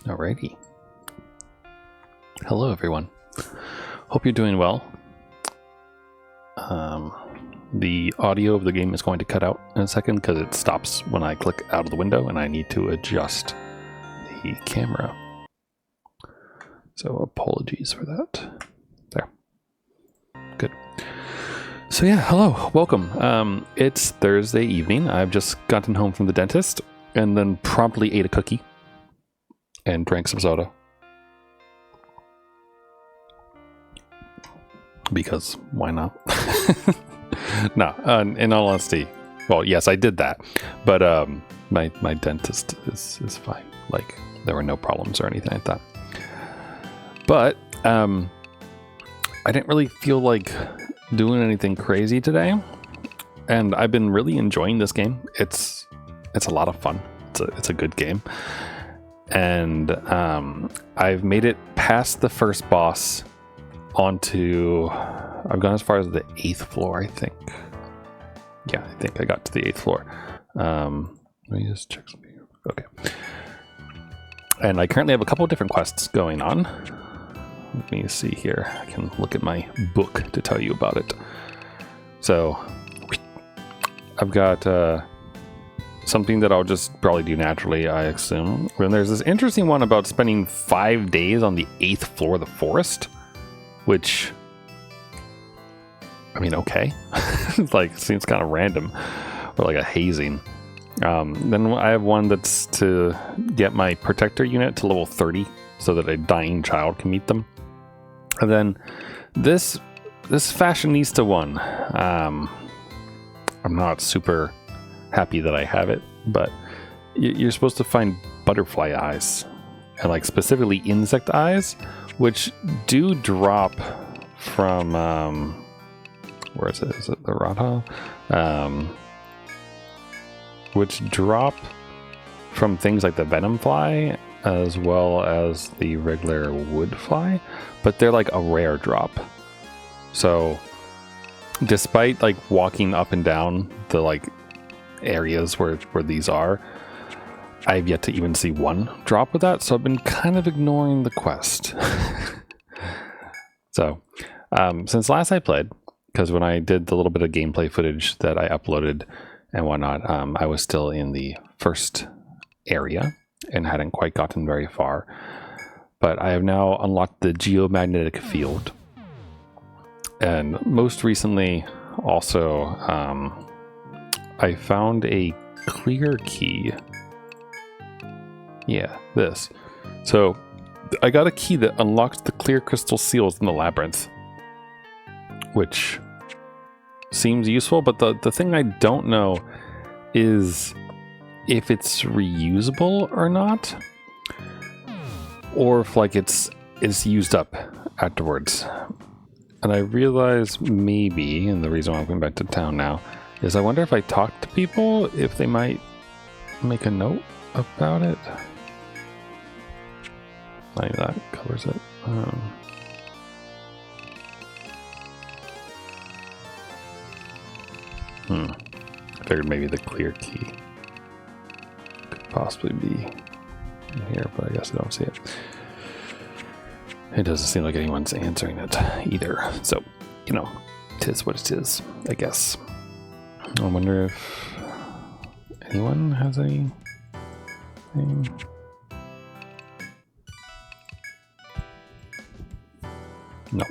Alrighty. Hello, everyone. Hope you're doing well. The audio of the game is going to cut out in a second because it stops when I click out of the window and I need to adjust the camera. So apologies for that. There. Good. So yeah, hello, welcome. It's Thursday evening. I've just gotten home from the dentist and then promptly ate a cookie and drank some soda. Because why not? No, in all honesty, well, yes, I did that, but my dentist is fine. Like, there were no problems or anything like that. But I didn't really feel like doing anything crazy today, and I've been really enjoying this game. It's a lot of fun. It's a good game, and I've made it past the first boss onto. I've gone as far as the 8th floor, I think. Yeah, I think I got to the 8th floor. Let me just check something here. Okay. And I currently have a couple of different quests going on. Let me see here. I can look at my book to tell you about it. So, I've got something that I'll just probably do naturally, I assume. And there's this interesting one about spending 5 days on the 8th floor of the forest, which... I mean, okay. Like, seems kind of random. Or like a hazing. Then I have one that's to get my protector unit to level 30 so that a dying child can meet them. And then this fashionista one. I'm not super happy that I have it, but you're supposed to find butterfly eyes. And like specifically insect eyes, which do drop from... where is it? Is it the Radha? Which drop from things like the venom fly as well as the regular wood fly, but they're like a rare drop. So despite like walking up and down the like areas where these are, I've yet to even see one drop with that. So I've been kind of ignoring the quest. So since last I played, because when I did the little bit of gameplay footage that I uploaded and whatnot, I was still in the first area and hadn't quite gotten very far. But I have now unlocked the geomagnetic field. And most recently, also, I found a clear key. Yeah, this. So I got a key that unlocks the clear crystal seals in the labyrinth, which seems useful, but the thing I don't know is if it's reusable or not, or if like it's used up afterwards. And I realize maybe, and the reason why I'm going back to town now, is I wonder if I talk to people, if they might make a note about it. I think that covers it. I figured maybe the clear key could possibly be in here, but I guess I don't see it. It doesn't seem like anyone's answering it either. So, you know, it is what it is, I guess. I wonder if anyone has anything. No.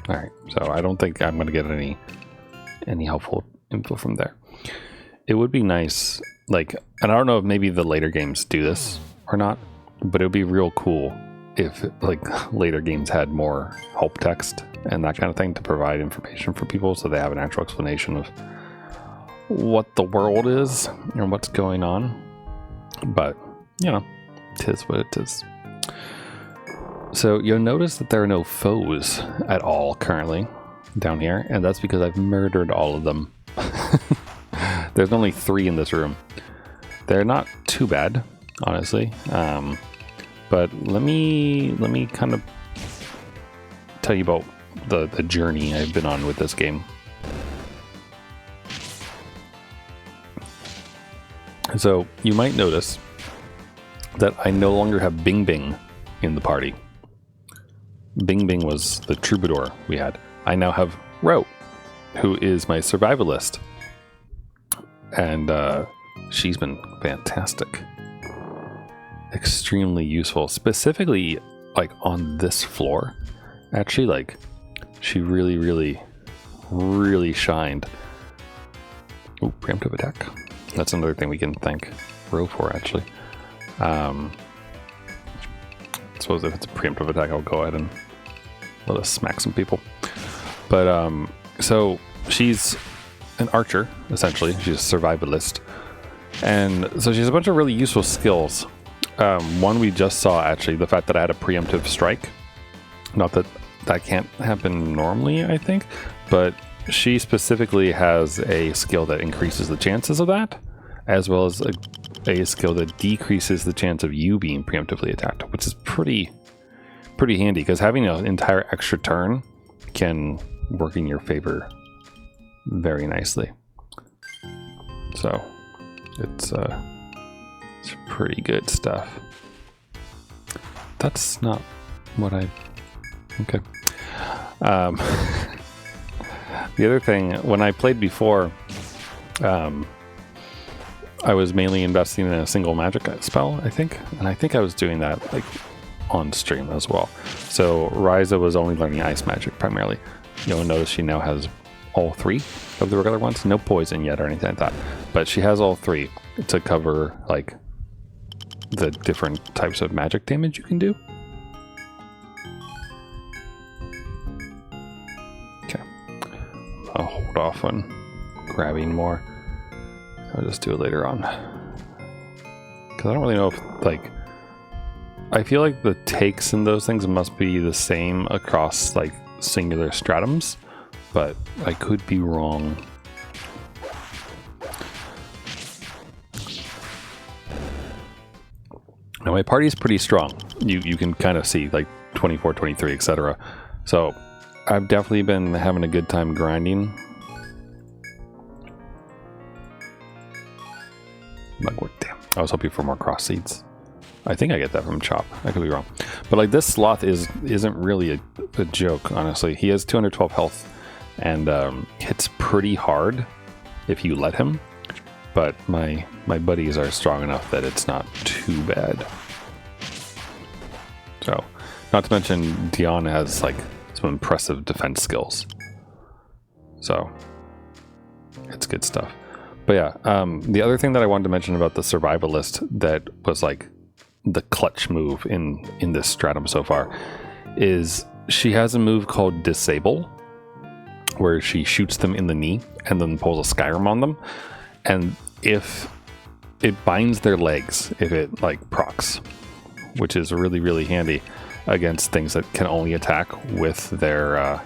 Alright, so I don't think I'm going to get any helpful info from there. It would be nice, like, and I don't know if maybe the later games do this or not, but it would be real cool if like later games had more help text and that kind of thing to provide information for people so they have an actual explanation of what the world is and what's going on. But, you know, it is what it is. So you'll notice that there are no foes at all currently down here, and that's because I've murdered all of them. There's only 3 in this room. They're not too bad, honestly. But let me kind of tell you about the journey I've been on with this game. So you might notice that I no longer have Bing Bing in the party. Bing Bing was the troubadour we had. I now have Ro, who is my survivalist. And she's been fantastic. Extremely useful. Specifically, like, on this floor. Actually, like, she really, really, really shined. Ooh, preemptive attack. That's another thing we can thank Ro for, actually. I suppose if it's a preemptive attack, I'll go ahead and let us smack some people. But, so she's an archer, essentially. She's a survivalist. And so she has a bunch of really useful skills. One we just saw, actually, the fact that I had a preemptive strike. Not that that can't happen normally, I think, but she specifically has a skill that increases the chances of that, as well as a skill that decreases the chance of you being preemptively attacked, which is pretty handy, because having an entire extra turn can work in your favor very nicely. So it's pretty good stuff. That's not what I... Okay. The other thing, when I played before, I was mainly investing in a single magic spell, I think. And I think I was doing that like on stream as well. So Ryza was only learning ice magic primarily. You'll notice she now has all three of the regular ones. No poison yet or anything like that. But she has all three to cover like the different types of magic damage you can do. Okay. I'll hold off on grabbing more. I'll just do it later on. Because I don't really know if, like... I feel like the takes in those things must be the same across, like, singular stratums. But I could be wrong. Now, my party's pretty strong. You can kind of see, like, 24, 23, etc. So, I've definitely been having a good time grinding. Damn, I was hoping for more cross seeds. I think I get that from Chop. I could be wrong. But like this sloth isn't really a joke, honestly. He has 212 health and hits pretty hard if you let him. But my buddies are strong enough that it's not too bad. So, not to mention Dion has like some impressive defense skills. So, it's good stuff. But yeah, the other thing that I wanted to mention about the survivalist that was like the clutch move in this stratum so far is she has a move called Disable, where she shoots them in the knee and then pulls a Skyrim on them. And if it binds their legs, if it like procs, which is really, really handy against things that can only attack with their,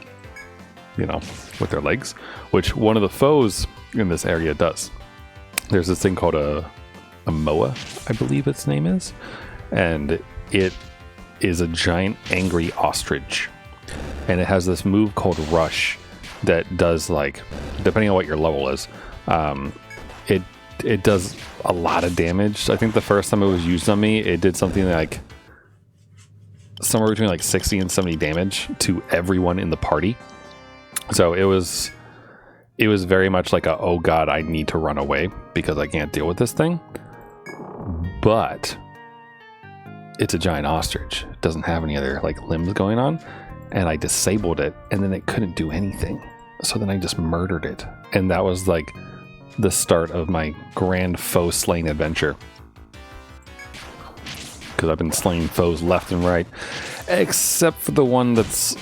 with their legs, which one of the foes in this area does. There's this thing called a Moa, I believe its name is, and it is a giant angry ostrich, and it has this move called Rush that does, like, depending on what your level is, it does a lot of damage. I think the first time it was used on me, it did something like somewhere between like 60 and 70 damage to everyone in the party. So it was very much like a, oh god, I need to run away because I can't deal with this thing. But it's a giant ostrich. It doesn't have any other like limbs going on. And I disabled it and then it couldn't do anything. So then I just murdered it. And that was like the start of my grand foe slaying adventure. Because I've been slaying foes left and right. Except for the one that's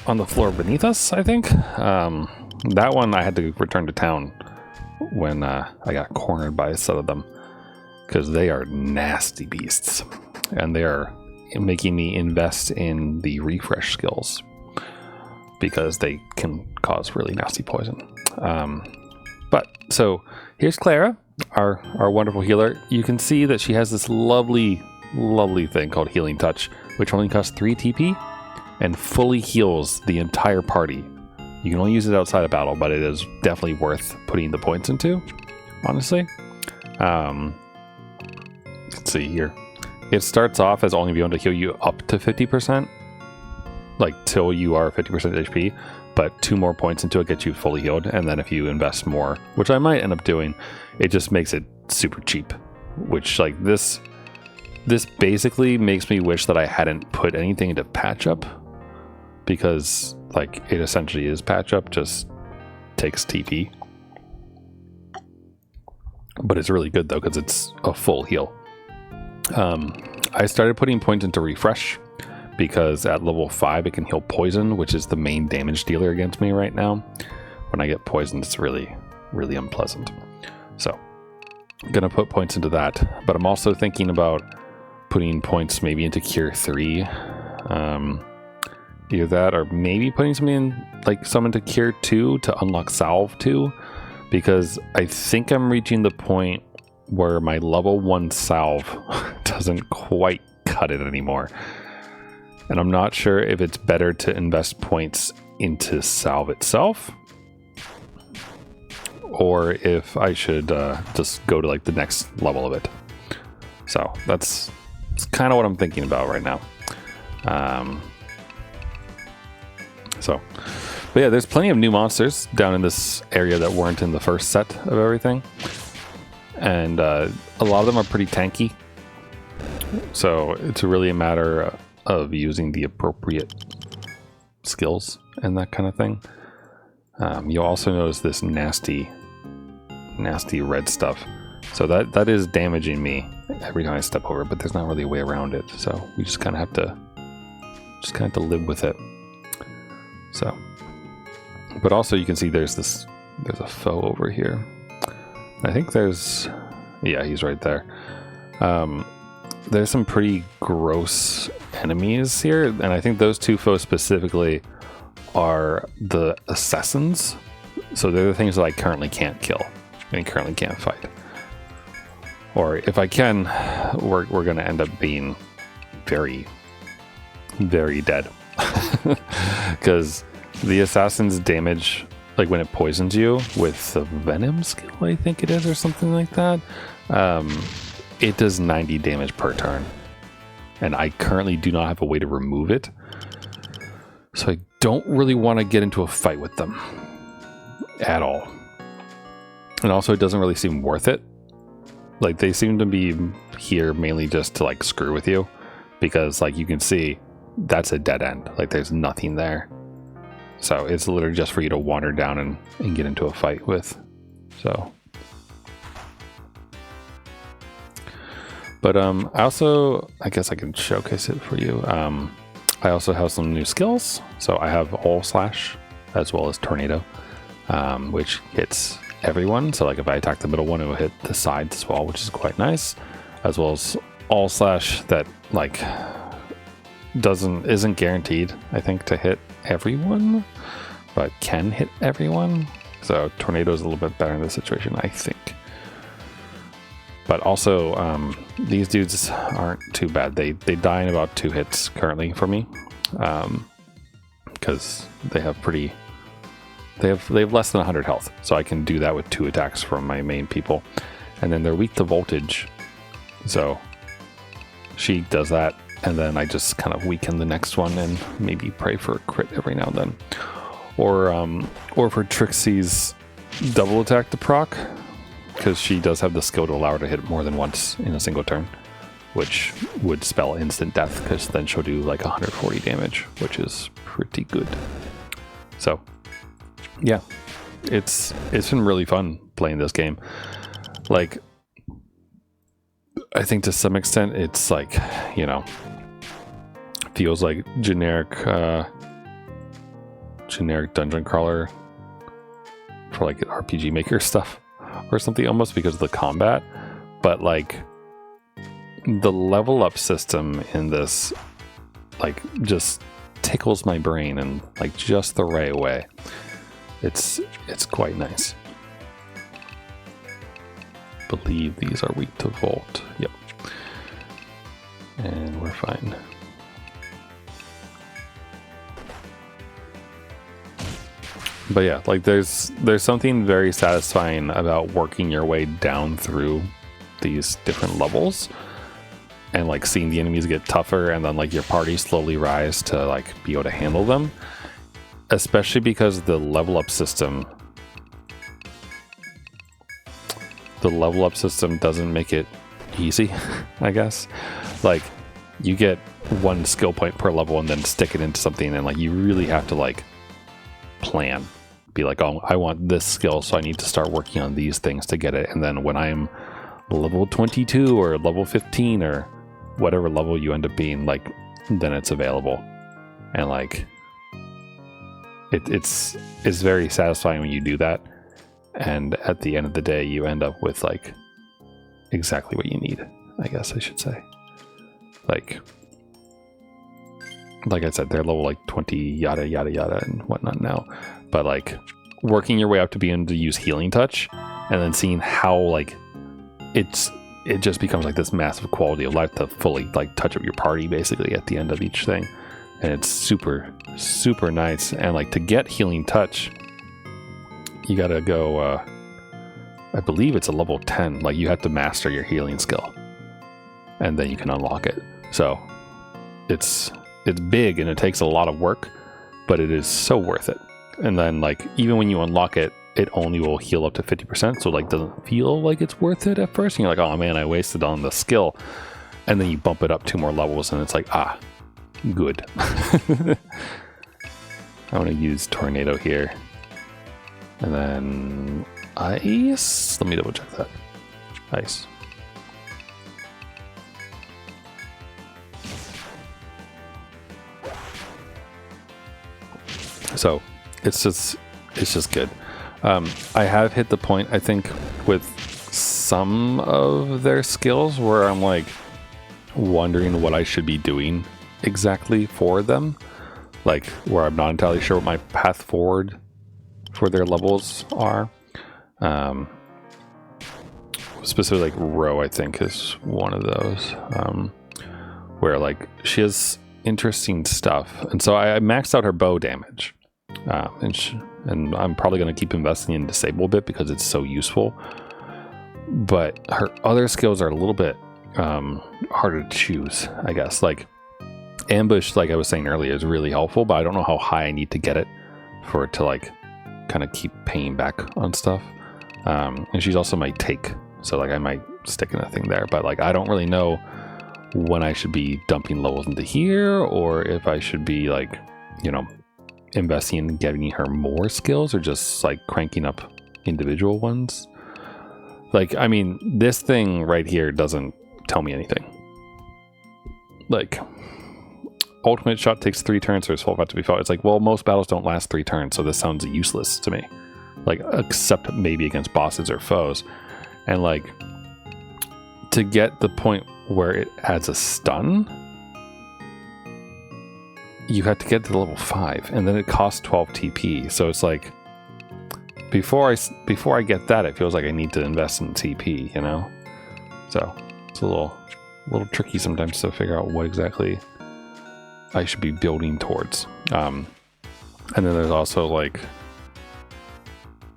on the floor beneath us, I think. That one I had to return to town when I got cornered by a set of them. Because they are nasty beasts. And they are making me invest in the refresh skills. Because they can cause really nasty poison. But, so, here's Clara, our wonderful healer. You can see that she has this lovely, lovely thing called Healing Touch, which only costs 3 TP and fully heals the entire party. You can only use it outside of battle, but it is definitely worth putting the points into, honestly. Let's see here. it starts off as only being able to heal you up to 50%, like till you are 50% HP, but 2 more points into it gets you fully healed, and then if you invest more, which I might end up doing, it just makes it super cheap, which like this basically makes me wish that I hadn't put anything into patch up, because like it essentially is patch up, just takes TP. But it's really good though, because it's a full heal. I started putting points into refresh because at level 5 it can heal poison, which is the main damage dealer against me right now. When I get poisoned, it's really, really unpleasant. So I'm gonna put points into that, but I'm also thinking about putting points maybe into Cure 3. Either that or maybe putting something in, like some into Cure 2 to unlock Salve 2, because I think I'm reaching the point where my level 1 Salve doesn't quite cut it anymore. And I'm not sure if it's better to invest points into Salve itself, or if I should just go to like the next level of it. So that's kind of what I'm thinking about right now. But yeah, there's plenty of new monsters down in this area that weren't in the first set of everything. And a lot of them are pretty tanky. So it's really a matter of using the appropriate skills and that kind of thing. You'll also notice this nasty red stuff. So that is damaging me every time I step over, but there's not really a way around it. So we just kind of have to live with it. So, but also you can see there's a foe over here. I think yeah, he's right there. There's some pretty gross enemies here, and I think those 2 foes specifically are the assassins. So they're the things that I currently can't kill and currently can't fight. Or if I can, we're going to end up being very, very dead. Because the assassin's damage, like when it poisons you with the venom skill, I think it is, or something like that, it does 90 damage per turn. And I currently do not have a way to remove it. So I don't really want to get into a fight with them at all. And also it doesn't really seem worth it. Like they seem to be here mainly just to like screw with you, because like you can see that's a dead end. Like there's nothing there. So it's literally just for you to wander down and get into a fight with. So, but I guess I can showcase it for you. I also have some new skills. So I have All Slash as well as Tornado, which hits everyone. So like if I attack the middle one, it will hit the sides as well, which is quite nice. As well as All Slash that like isn't guaranteed, I think, to hit everyone, but can hit everyone. So Tornado is a little bit better in this situation, I think. But also, these dudes aren't too bad. They die in about 2 hits currently for me, because they have less than 100 health, so I can do that with 2 attacks from my main people. And then they're weak to voltage, so she does that, and then I just kind of weaken the next one and maybe pray for a crit every now and then. Or for Trixie's double attack to proc, because she does have the skill to allow her to hit more than once in a single turn, which would spell instant death, because then she'll do like 140 damage, which is pretty good. So yeah, it's been really fun playing this game. Like, I think to some extent it's like, you know, feels like generic dungeon crawler for like RPG Maker stuff or something, almost, because of the combat. But like the level up system in this like just tickles my brain in like just the right way. It's quite nice. Believe these are weak to Volt. Yep. And we're fine. But yeah, like there's something very satisfying about working your way down through these different levels. and like seeing the enemies get tougher and then like your party slowly rise to like be able to handle them, especially because the level up system doesn't make it easy. I guess like you get one skill point per level and then stick it into something, and like you really have to like plan, be like, oh, I want this skill, so I need to start working on these things to get it, and then when I'm level 22 or level 15 or whatever level you end up being, like then it's available. And like it's very satisfying when you do that, and at the end of the day you end up with like exactly what you need, I guess I should say. Like I said, they're level like 20 yada yada yada and whatnot now, but like working your way up to be able to use healing touch and then seeing how like it just becomes like this massive quality of life to fully like touch up your party basically at the end of each thing. And it's super nice. And like to get healing touch, you gotta go I believe it's a level 10. Like you have to master your healing skill and then you can unlock it. So it's big and it takes a lot of work, but it is so worth it. And then like even when you unlock it, it only will heal up to 50%, so like doesn't feel like it's worth it at first. And you're like, oh man, I wasted on the skill. And then you bump it up 2 more levels and it's like, ah, good. I want to use Tornado here. And then Ice. Let me double check that. Ice. So it's just good. I have hit the point, I think, with some of their skills where I'm like wondering what I should be doing exactly for them. Like where I'm not entirely sure what my path forward for their levels are. Specifically like Ro, I think, is one of those. Where like she has interesting stuff. And so I maxed out her bow damage. And I'm probably going to keep investing in Disable a bit because it's so useful. But her other skills are a little bit harder to choose, I guess. Like Ambush, like I was saying earlier, is really helpful, but I don't know how high I need to get it for it to like kind of keep paying back on stuff. And she's also my take, so like I might stick in a thing there, but like I don't really know when I should be dumping levels into here, or if I should be like, you know, investing in getting her more skills or just like cranking up individual ones. Like, I mean, this thing right here doesn't tell me anything. Like, ultimate shot takes 3 turns for his full effect to be fought. It's like, well, most battles don't last 3 turns, so this sounds useless to me. Like, except maybe against bosses or foes. And like, to get the point where it adds a stun, you have to get to level 5, and then it costs 12 TP. So it's like, before I get that, it feels like I need to invest in TP, you know? So it's a little tricky sometimes to figure out what exactly I should be building towards. And then there's also like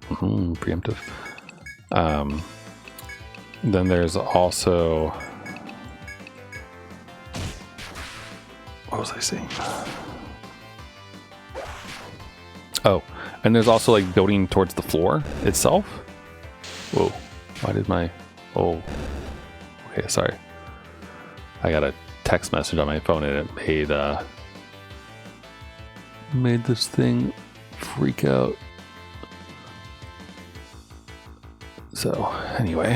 preemptive. Then there's also, what was I saying? Oh, and there's also like building towards the floor itself. Whoa, why did my, oh, okay, sorry. I got a text message on my phone and it made this thing freak out. So anyway,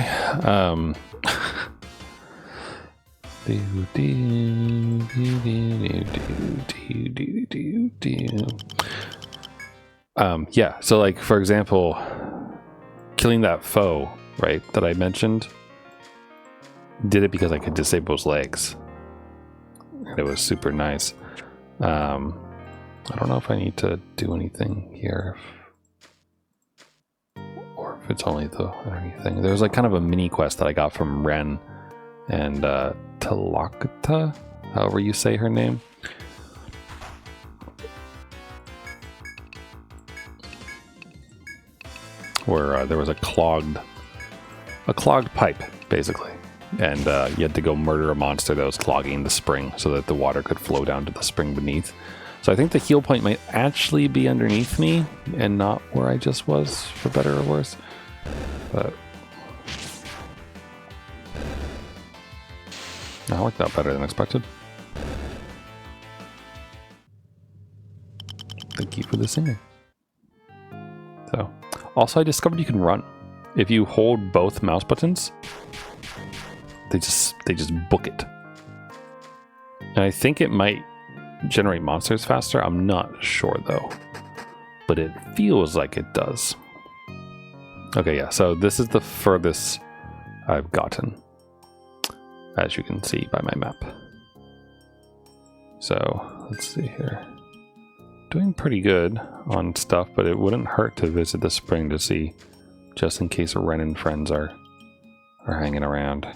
yeah, so like for example, killing that foe, right, that I mentioned, did it because I could disable his legs. It was super nice. I don't know if I need to do anything here, or if it's only the underneath thing. There's like kind of a mini quest that I got from Ren and Talakata, however you say her name. Where there was a clogged pipe, basically. and you had to go murder a monster that was clogging the spring so that the water could flow down to the spring beneath. So I think the heal point might actually be underneath me and not where I just was, for better or worse. But that worked out better than expected. Thank you for the singer. So, also I discovered you can run. If you hold both mouse buttons, they just book it. And I think it might generate monsters faster. I'm not sure though, but it feels like it does. Okay, yeah, so this is the furthest I've gotten, as you can see by my map. So let's see here. Doing pretty good on stuff, but it wouldn't hurt to visit the spring to see, just in case Ren and friends are hanging around.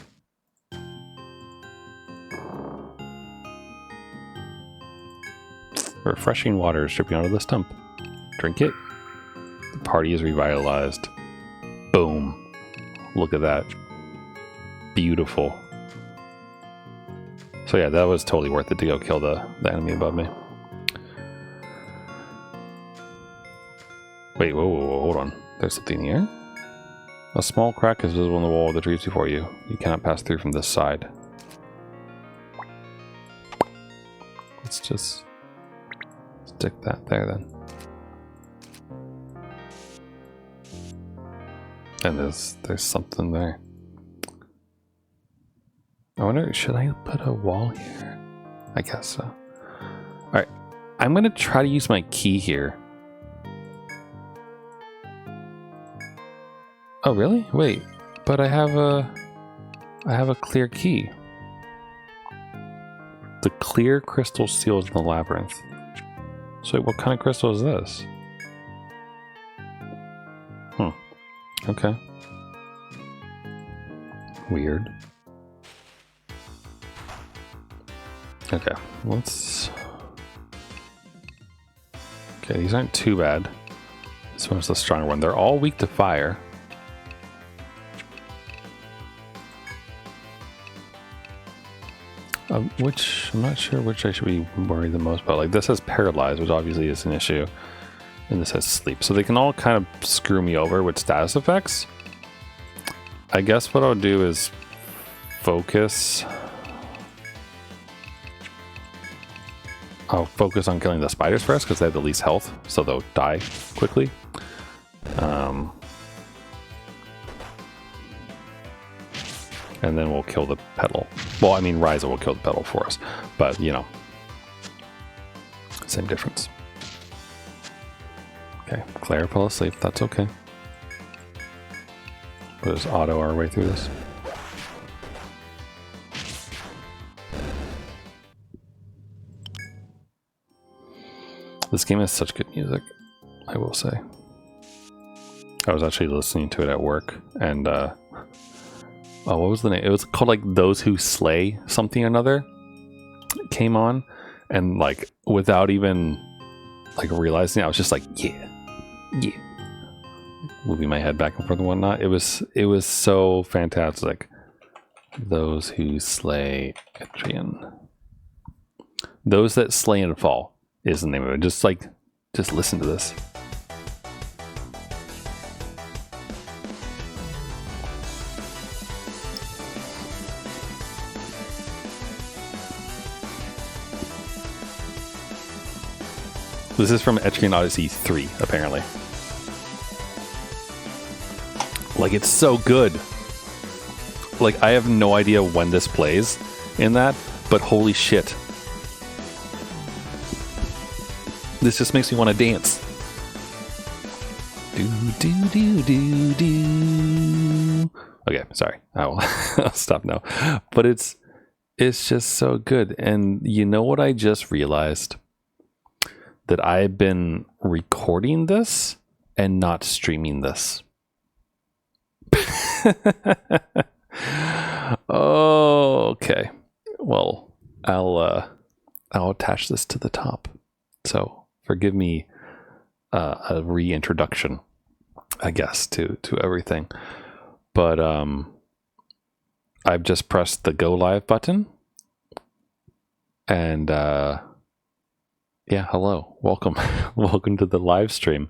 Refreshing water is dripping out of the stump. Drink it. The party is revitalized. Boom. Look at that. Beautiful. So yeah, that was totally worth it to go kill the enemy above me. Wait, whoa, hold on. There's something here? A small crack is visible in the wall of the trees before you. You cannot pass through from this side. Let's just stick that there then. And there's something there. I wonder, should I put a wall here? I guess so. Alright, I'm gonna try to use my key here. Oh really? Wait, but I have a clear key. The clear crystal seals in the labyrinth. So what kind of crystal is this? Okay. Weird. Okay, let's... Okay, these aren't too bad. This one's the stronger one. They're all weak to fire. Which, I'm not sure which I should be worried the most about. Like, this has paralyzed, which obviously is an issue. And this has sleep. So they can all kind of screw me over with status effects. I guess what I'll do is focus. I'll focus on killing the spiders first because they have the least health, so they'll die quickly. And then we'll kill the petal. Well, I mean, Ryza will kill the petal for us, but you know, same difference. Okay, Claire fell asleep. That's okay. We'll just auto our way through this. This game has such good music, I will say. I was actually listening to it at work, and oh, what was the name? It was called like Those Who Slay something or another. It came on, and like without even like realizing it, I was just like, yeah, moving my head back and forth and whatnot. It was so fantastic. Those Who Slay Etrian. Those That Slay and Fall is the name of it. Just listen to this. This is from Etrian Oddysey 3, apparently. Like, it's so good. Like, I have no idea when this plays in that, but holy shit. This just makes me want to dance. Do, do, do, do, do. Okay, sorry. I'll stop now. But it's just so good. And you know what I just realized? That I've been recording this and not streaming this. Oh, okay. Well, I'll attach this to the top. So forgive me a reintroduction, I guess, to everything. But I've just pressed the go live button. And yeah, hello. Welcome. Welcome to the live stream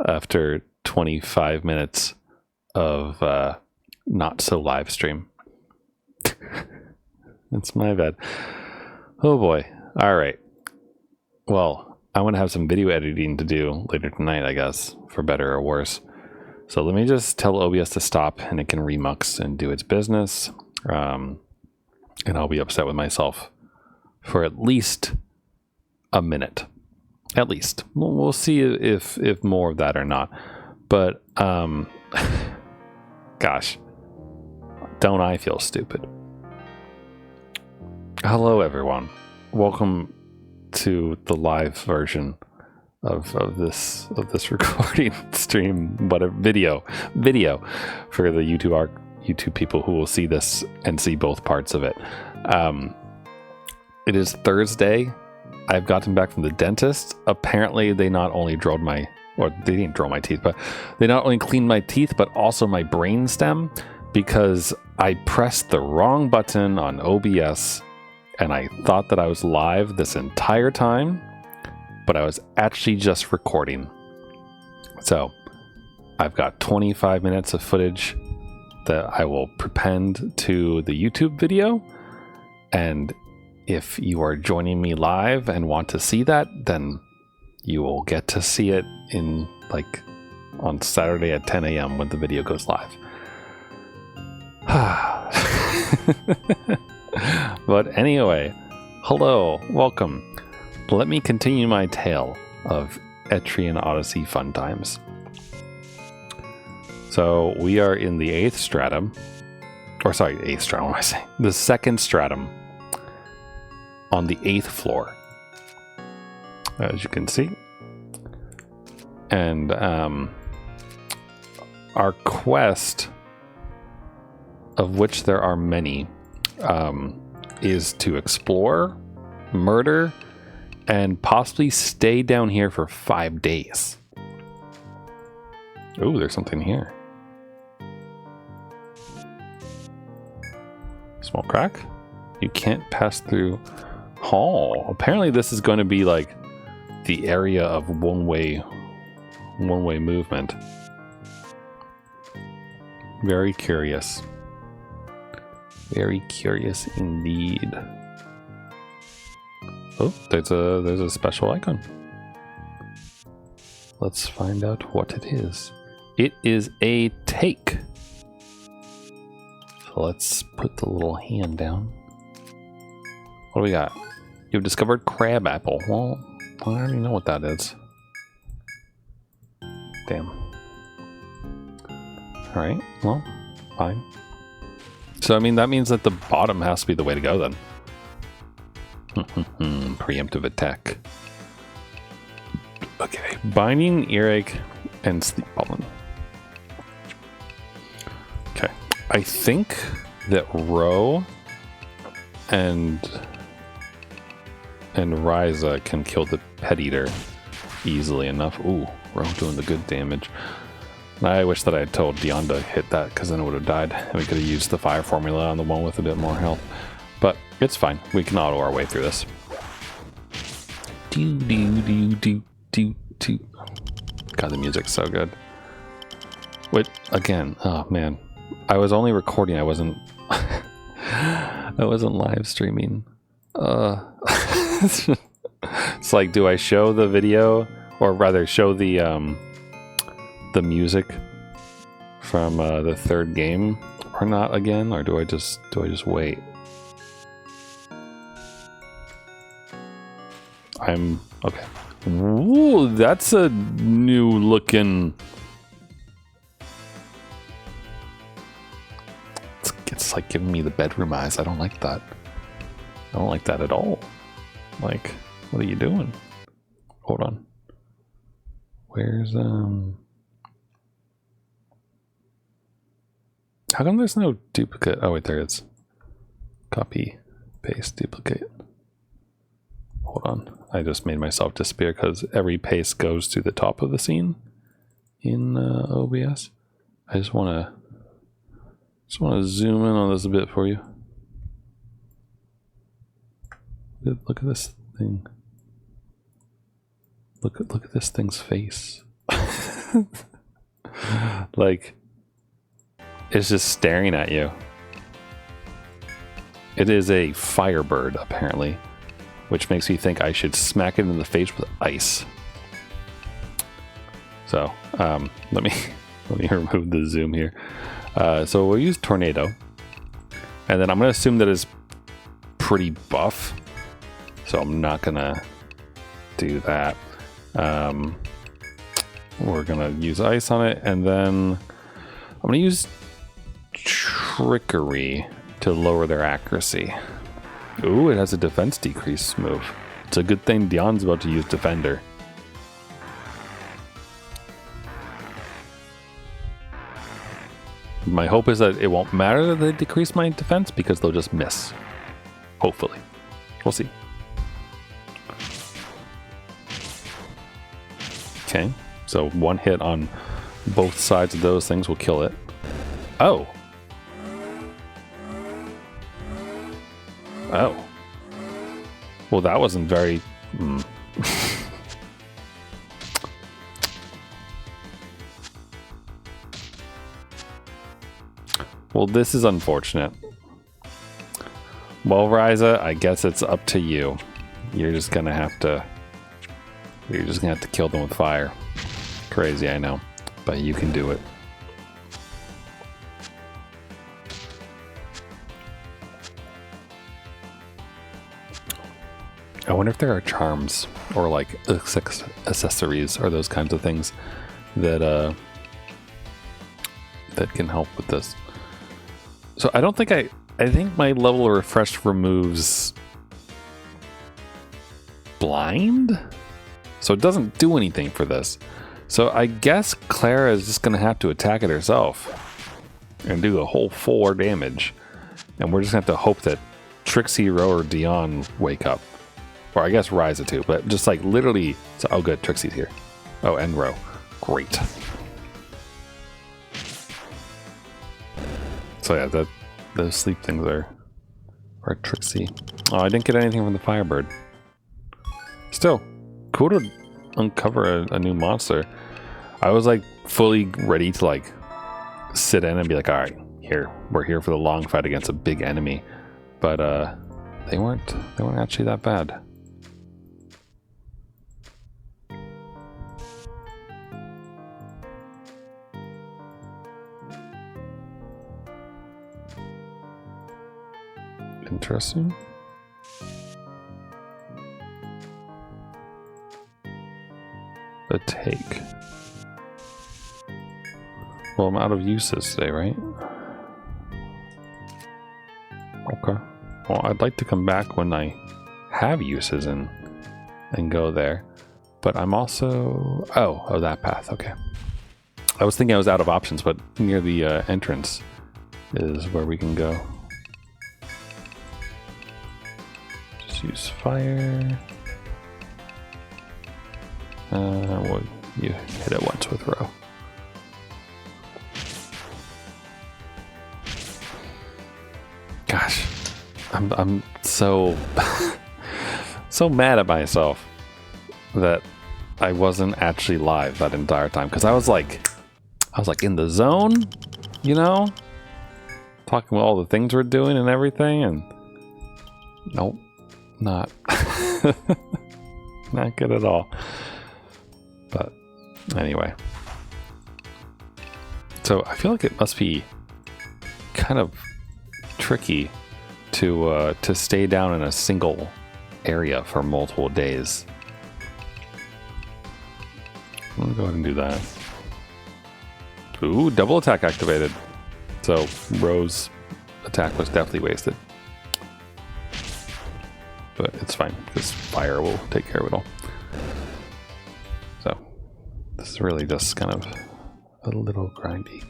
after 25 minutes of not so live stream. It's my bad. Oh boy. All right. Well, I'm going to have some video editing to do later tonight, I guess, for better or worse. So let me just tell OBS to stop and it can remux and do its business. And I'll be upset with myself for at least a minute. At least. We'll see if more of that or not. But, gosh, don't I feel stupid. Hello, everyone. Welcome to the live version of this recording stream, but a video for the YouTube people who will see this and see both parts of it. It is Thursday. I've gotten back from the dentist. Apparently, they not only drilled they didn't drill my teeth, but they not only cleaned my teeth, but also my brain stem, because I pressed the wrong button on OBS and I thought that I was live this entire time, but I was actually just recording. So I've got 25 minutes of footage that I will prepend to the YouTube video. And if you are joining me live and want to see that, then you will get to see it in on Saturday at 10 a.m. when the video goes live. But anyway, hello, welcome. Let me continue my tale of Etrian Oddysey fun times. So we are in the 8th stratum, or sorry, 8th stratum, what am I saying? The 2nd stratum on the 8th floor, as you can see. And our quest, of which there are many, is to explore, murder, and possibly stay down here for 5 days. Oh, there's something here. Small crack. You can't pass through hall. Apparently this is going to be like the area of one-way movement. Very curious. Very curious indeed. Oh, there's a special icon. Let's find out what it is. It is a take. So let's put the little hand down. What do we got? You've discovered crab apple. Well, I already know what that is. Damn. Alright, well, fine. So, I mean, that means that the bottom has to be the way to go then. Preemptive attack. Okay, binding, earache, and sleep pollen. Okay, I think that Ro and Ryza can kill the pet eater easily enough. Ooh, Ro doing the good damage. I wish that I had told Dion to hit that, because then it would have died, and we could have used the fire formula on the one with a bit more health. But it's fine. We can auto our way through this. Do do do do do do. God, the music's so good. Wait, again. Oh man, I was only recording. I wasn't. I wasn't live streaming. It's like, do I show the video, or rather, show the music from the third game, or not again, or do I just wait? I'm okay. Ooh, that's a new looking. It's like giving me the bedroom eyes. I don't like that. I don't like that at all. Like, what are you doing? Hold on. Where's how come there's no duplicate? Oh wait, there is. Copy, paste, duplicate. Hold on. I just made myself disappear because every paste goes to the top of the scene in OBS. I just want to Just want to zoom in on this a bit for you. Look at this thing. Look at this thing's face. Like, it's just staring at you. It is a firebird, apparently, which makes me think I should smack it in the face with ice. So, let me remove the zoom here. So we'll use tornado, and then I'm gonna assume that it's pretty buff. So I'm not gonna do that. We're gonna use ice on it, and then I'm gonna use trickery to lower their accuracy. Ooh, it has a defense decrease move. It's a good thing Dion's about to use defender. My hope is that it won't matter that they decrease my defense because they'll just miss. Hopefully. We'll see. Okay, so one hit on both sides of those things will kill it. Oh. Oh. Well, that wasn't very... Well, this is unfortunate. Well, Ryza, I guess it's up to you. You're just gonna have to kill them with fire. Crazy, I know, but you can do it. I wonder if there are charms or like accessories or those kinds of things that that can help with this. So I don't think I think my level of refresh removes blind, so it doesn't do anything for this. So I guess Clara is just gonna have to attack it herself and do a whole 4 damage, and we're just gonna have to hope that Trixie, Ro, or Dion wake up, or I guess Ryza too. But just like literally, so, oh good, Trixie's here. Oh, and Ro, great. So yeah, those sleep things are Trixie. Oh, I didn't get anything from the Firebird. Still, cool to uncover a new monster. I was like fully ready to like sit in and be like, all right, we're here for the long fight against a big enemy. But they weren't actually that bad. Interesting. A take. Well, I'm out of uses today, right? Okay. Well, I'd like to come back when I have uses and go there. But I'm also... Oh, that path. Okay. I was thinking I was out of options, but near the entrance is where we can go. Just use fire. Well, you hit it once with Ro. Gosh, I'm so so mad at myself that I wasn't actually live that entire time, because I was like in the zone, you know, talking about all the things we're doing and everything, and nope, not not good at all. But anyway, so I feel like it must be kind of tricky to stay down in a single area for multiple days. I'm gonna go ahead and do that. Ooh, double attack activated. So Ro's attack was definitely wasted. But it's fine, because fire will take care of it all. So this is really just kind of a little grindy.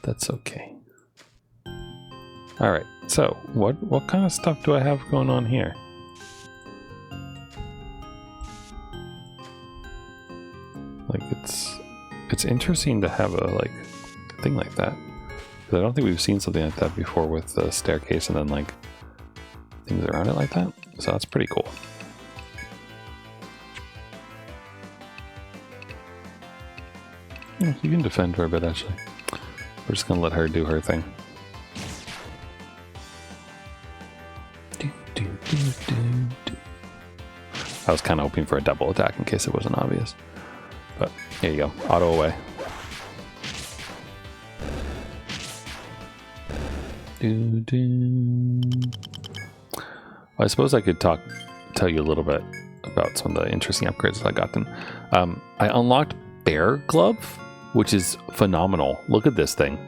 That's okay. Alright, so what kind of stuff do I have going on here? Like it's interesting to have a thing like that. 'Cause I don't think we've seen something like that before with the staircase and then like things around it like that. So that's pretty cool. You can defend for a bit, actually. We're just going to let her do her thing. I was kind of hoping for a double attack in case it wasn't obvious. But here you go. Auto away. I suppose I could tell you a little bit about some of the interesting upgrades that I got then. I unlocked Bear Glove, which is phenomenal. Look at this thing.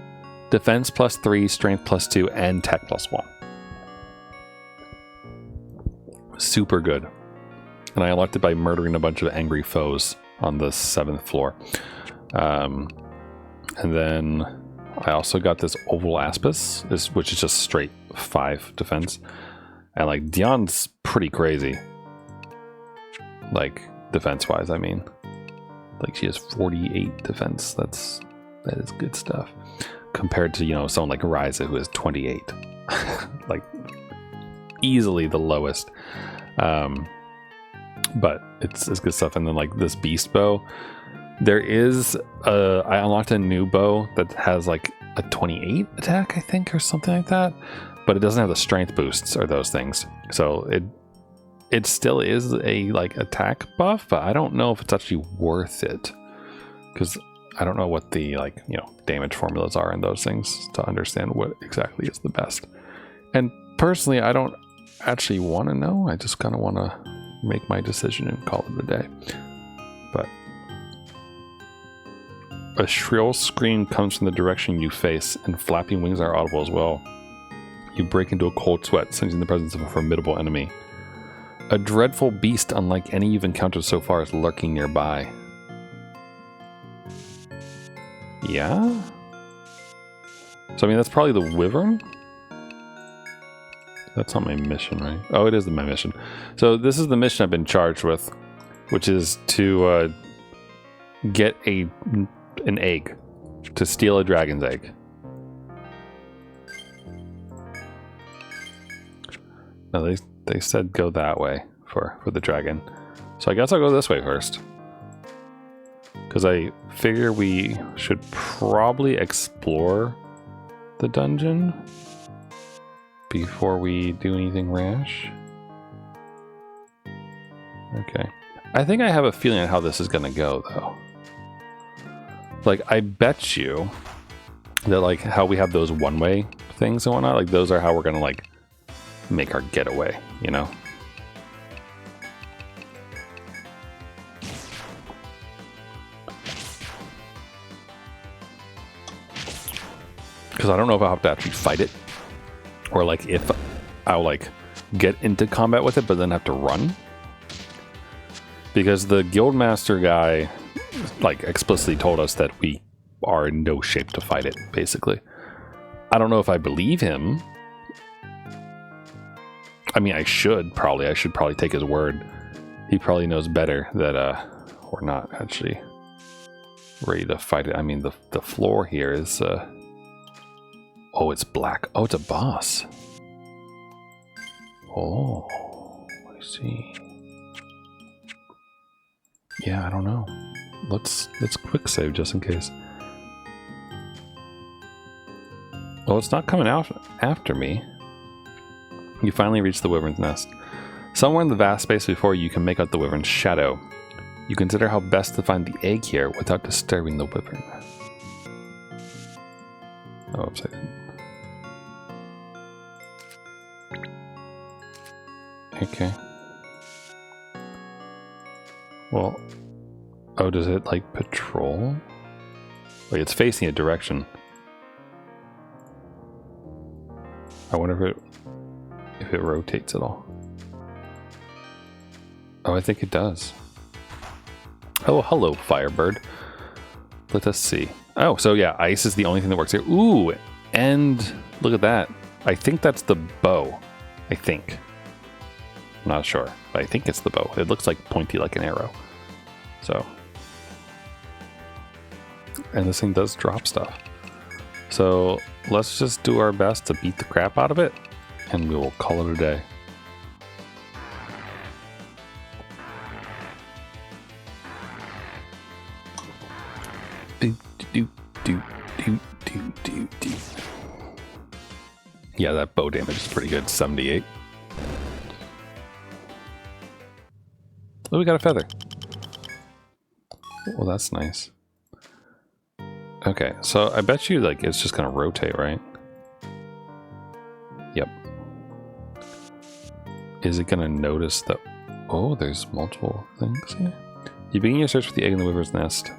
Defense +3, strength +2, and tech +1. Super good. And I unlocked it by murdering a bunch of angry foes on the 7th floor. And then I also got this Oval Aspis, which is just straight 5 defense. And like Dion's pretty crazy. Like defense-wise, I mean. Like she has 48 defense. That is good stuff. Compared to, you know, someone like Ryza who has 28. Like easily the lowest. But it's good stuff. And then like this beast bow, there is I unlocked a new bow that has like a 28 attack, I think, or something like that, but it doesn't have the strength boosts or those things. So it still is a like attack buff, but I don't know if it's actually worth it, because I don't know what the like, you know, damage formulas are in those things to understand what exactly is the best. And personally, I don't actually want to know. I just kind of want to make my decision and call it a day. But a shrill scream comes from the direction you face, and flapping wings are audible as well. You break into a cold sweat, sensing the presence of a formidable enemy. A dreadful beast unlike any you've encountered so far is lurking nearby. Yeah? So I mean, that's probably the wyvern? That's not my mission, right? Oh, it is my mission. So this is the mission I've been charged with, which is to get an egg, to steal a dragon's egg. No, they said go that way for the dragon. So I guess I'll go this way first. Because I figure we should probably explore the dungeon before we do anything rash. Okay. I think I have a feeling on how this is going to go, though. Like, I bet you that, like, how we have those one-way things and whatnot, like, those are how we're going to, like, make our getaway, you know? Because I don't know if I'll have to actually fight it, or like if I'll like get into combat with it but then have to run. Because the guildmaster guy like explicitly told us that we are in no shape to fight it, basically. I don't know if I believe him. I mean, I should probably take his word. He probably knows better that we're not actually ready to fight it. I mean, the floor here is oh, it's black. Oh, it's a boss. Oh, I see. Yeah, I don't know. Let's quick save just in case. Well, it's not coming out after me. You finally reach the wyvern's nest. Somewhere in the vast space before you can make out the wyvern's shadow. You consider how best to find the egg here without disturbing the wyvern. Oh, upside down. Okay. Well, oh, does it like patrol? Like it's facing a direction. I wonder if it rotates at all. Oh, I think it does. Oh, hello, Firebird. Let us see. Oh, so yeah, ice is the only thing that works here. Ooh, and look at that. I think that's the bow. I think. I'm not sure, but I think it's the bow. It looks like pointy like an arrow. So. And this thing does drop stuff. So let's just do our best to beat the crap out of it, and we will call it a day. Yeah, that bow damage is pretty good. 78. Oh, we got a feather. Well, that's nice. Okay, so I bet you like it's just gonna rotate, right? Yep. Is it gonna notice that? Oh, there's multiple things here. You begin your search for the egg in the weaver's nest.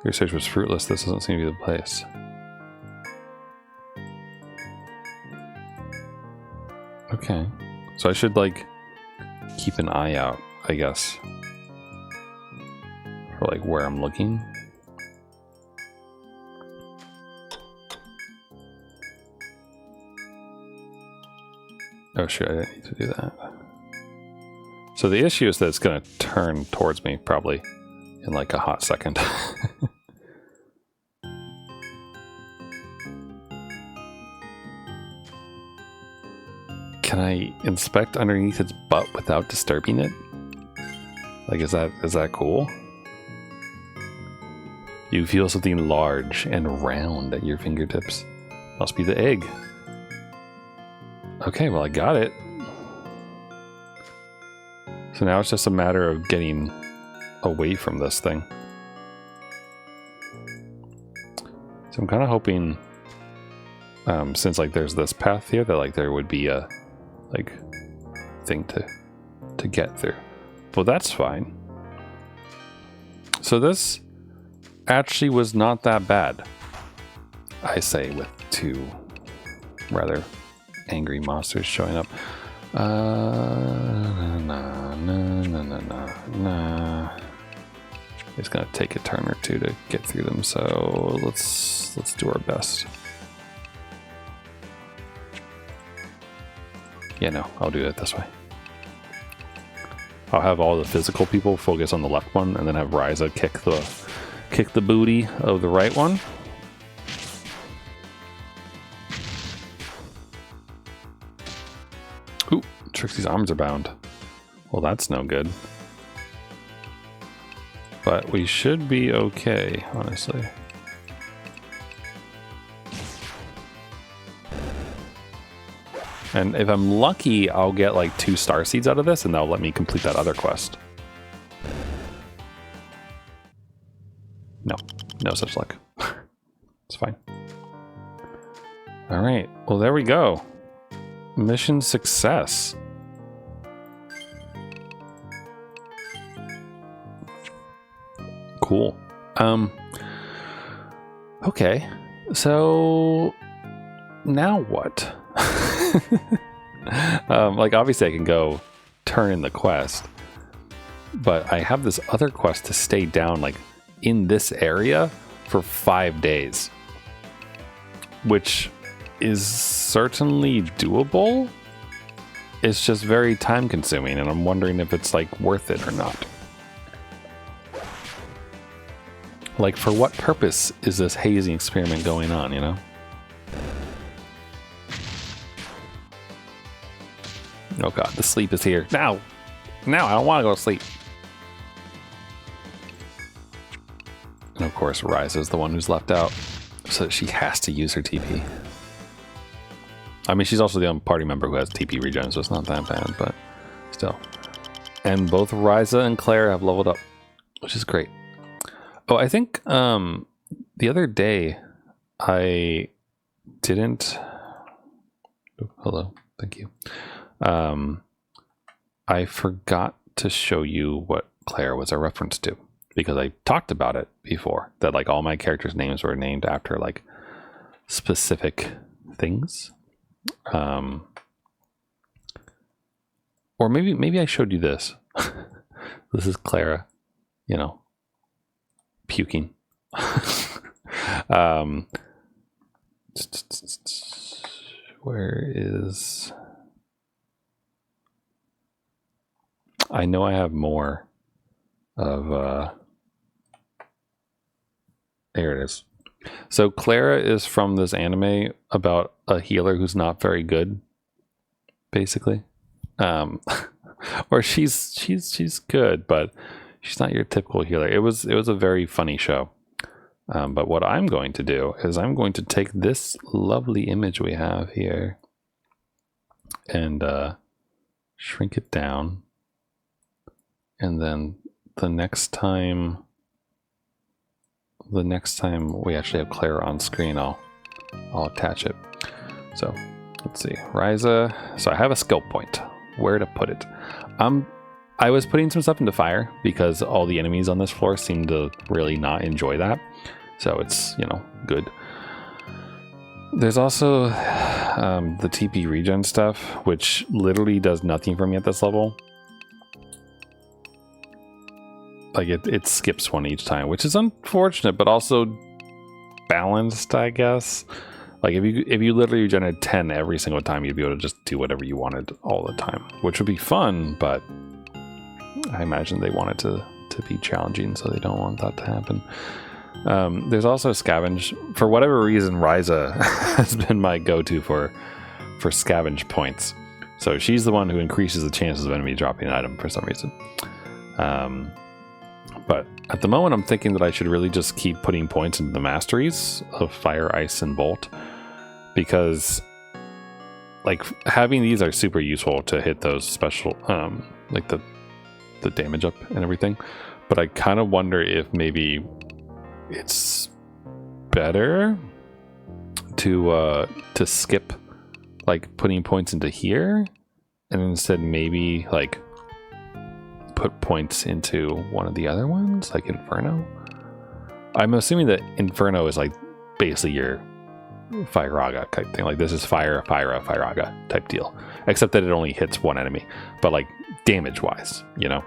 Your search was fruitless. This doesn't seem to be the place. Okay, so I should like keep an eye out, I guess, for like where I'm looking. Oh shit, I didn't need to do that. So the issue is that it's gonna turn towards me probably in like a hot second. Can I inspect underneath its butt without disturbing it? Like, is that cool? You feel something large and round at your fingertips. Must be the egg. Okay, well I got it. So now it's just a matter of getting away from this thing. So I'm kind of hoping, since like there's this path here, that like there would be a like thing to get through. Well, that's fine. So this actually was not that bad, I say, with two rather angry monsters showing up. Nah. It's gonna take a turn or two to get through them, so let's do our best. Yeah, no, I'll do it this way. I'll have all the physical people focus on the left one, and then have Ryza kick the booty of the right one. Ooh, Trixie's arms are bound. Well, that's no good. But we should be okay, honestly. And if I'm lucky, I'll get like 2 star seeds out of this, and that'll let me complete that other quest. No such luck. It's fine. All right, well, there we go. Mission success. Cool. Okay, so now what? Like, obviously I can go turn in the quest, but I have this other quest to stay down like in this area for 5 days, which is certainly doable. It's just very time consuming, and I'm wondering if it's like worth it or not. Like, for what purpose is this hazing experiment going on, you know? Oh god, the sleep is here. Now, I don't want to go to sleep. And of course, Ryza is the one who's left out, so she has to use her TP. I mean, she's also the only party member who has TP regen, so it's not that bad, but still. And both Ryza and Claire have leveled up, which is great. Oh, I think the other day I didn't... Oh, hello, thank you. I forgot to show you what Claire was a reference to, because I talked about it before, that like all my characters' names were named after like specific things. Or maybe I showed you this. This is Clara, you know, puking. Where is... I know I have more of... There it is. So Clara is from this anime about a healer who's not very good, basically. Or she's good, but she's not your typical healer. It was a very funny show. But what I'm going to do is I'm going to take this lovely image we have here and shrink it down. And then the next time we actually have Clara on screen, I'll attach it. So let's see, Ryza. So I have a skill point. Where to put it? I was putting some stuff into fire because all the enemies on this floor seem to really not enjoy that. So it's, you know, good. There's also the TP regen stuff, which literally does nothing for me at this level. Like it skips one each time, which is unfortunate, but also balanced, I guess. Like if you literally regenerated 10 every single time, you'd be able to just do whatever you wanted all the time, which would be fun, but I imagine they want it to be challenging, so they don't want that to happen. There's also scavenge. For whatever reason, Ryza has been my go-to for scavenge points. So she's the one who increases the chances of enemy dropping an item for some reason. But at the moment, I'm thinking that I should really just keep putting points into the masteries of Fire, Ice, and Bolt, because like having these are super useful to hit those special, like the damage up and everything. But I kind of wonder if maybe it's better to skip like putting points into here, and instead maybe like put points into one of the other ones, like Inferno. I'm assuming that Inferno is like basically your Firaga type thing. Like this is Firaga type deal, except that it only hits one enemy, but like damage wise, you know,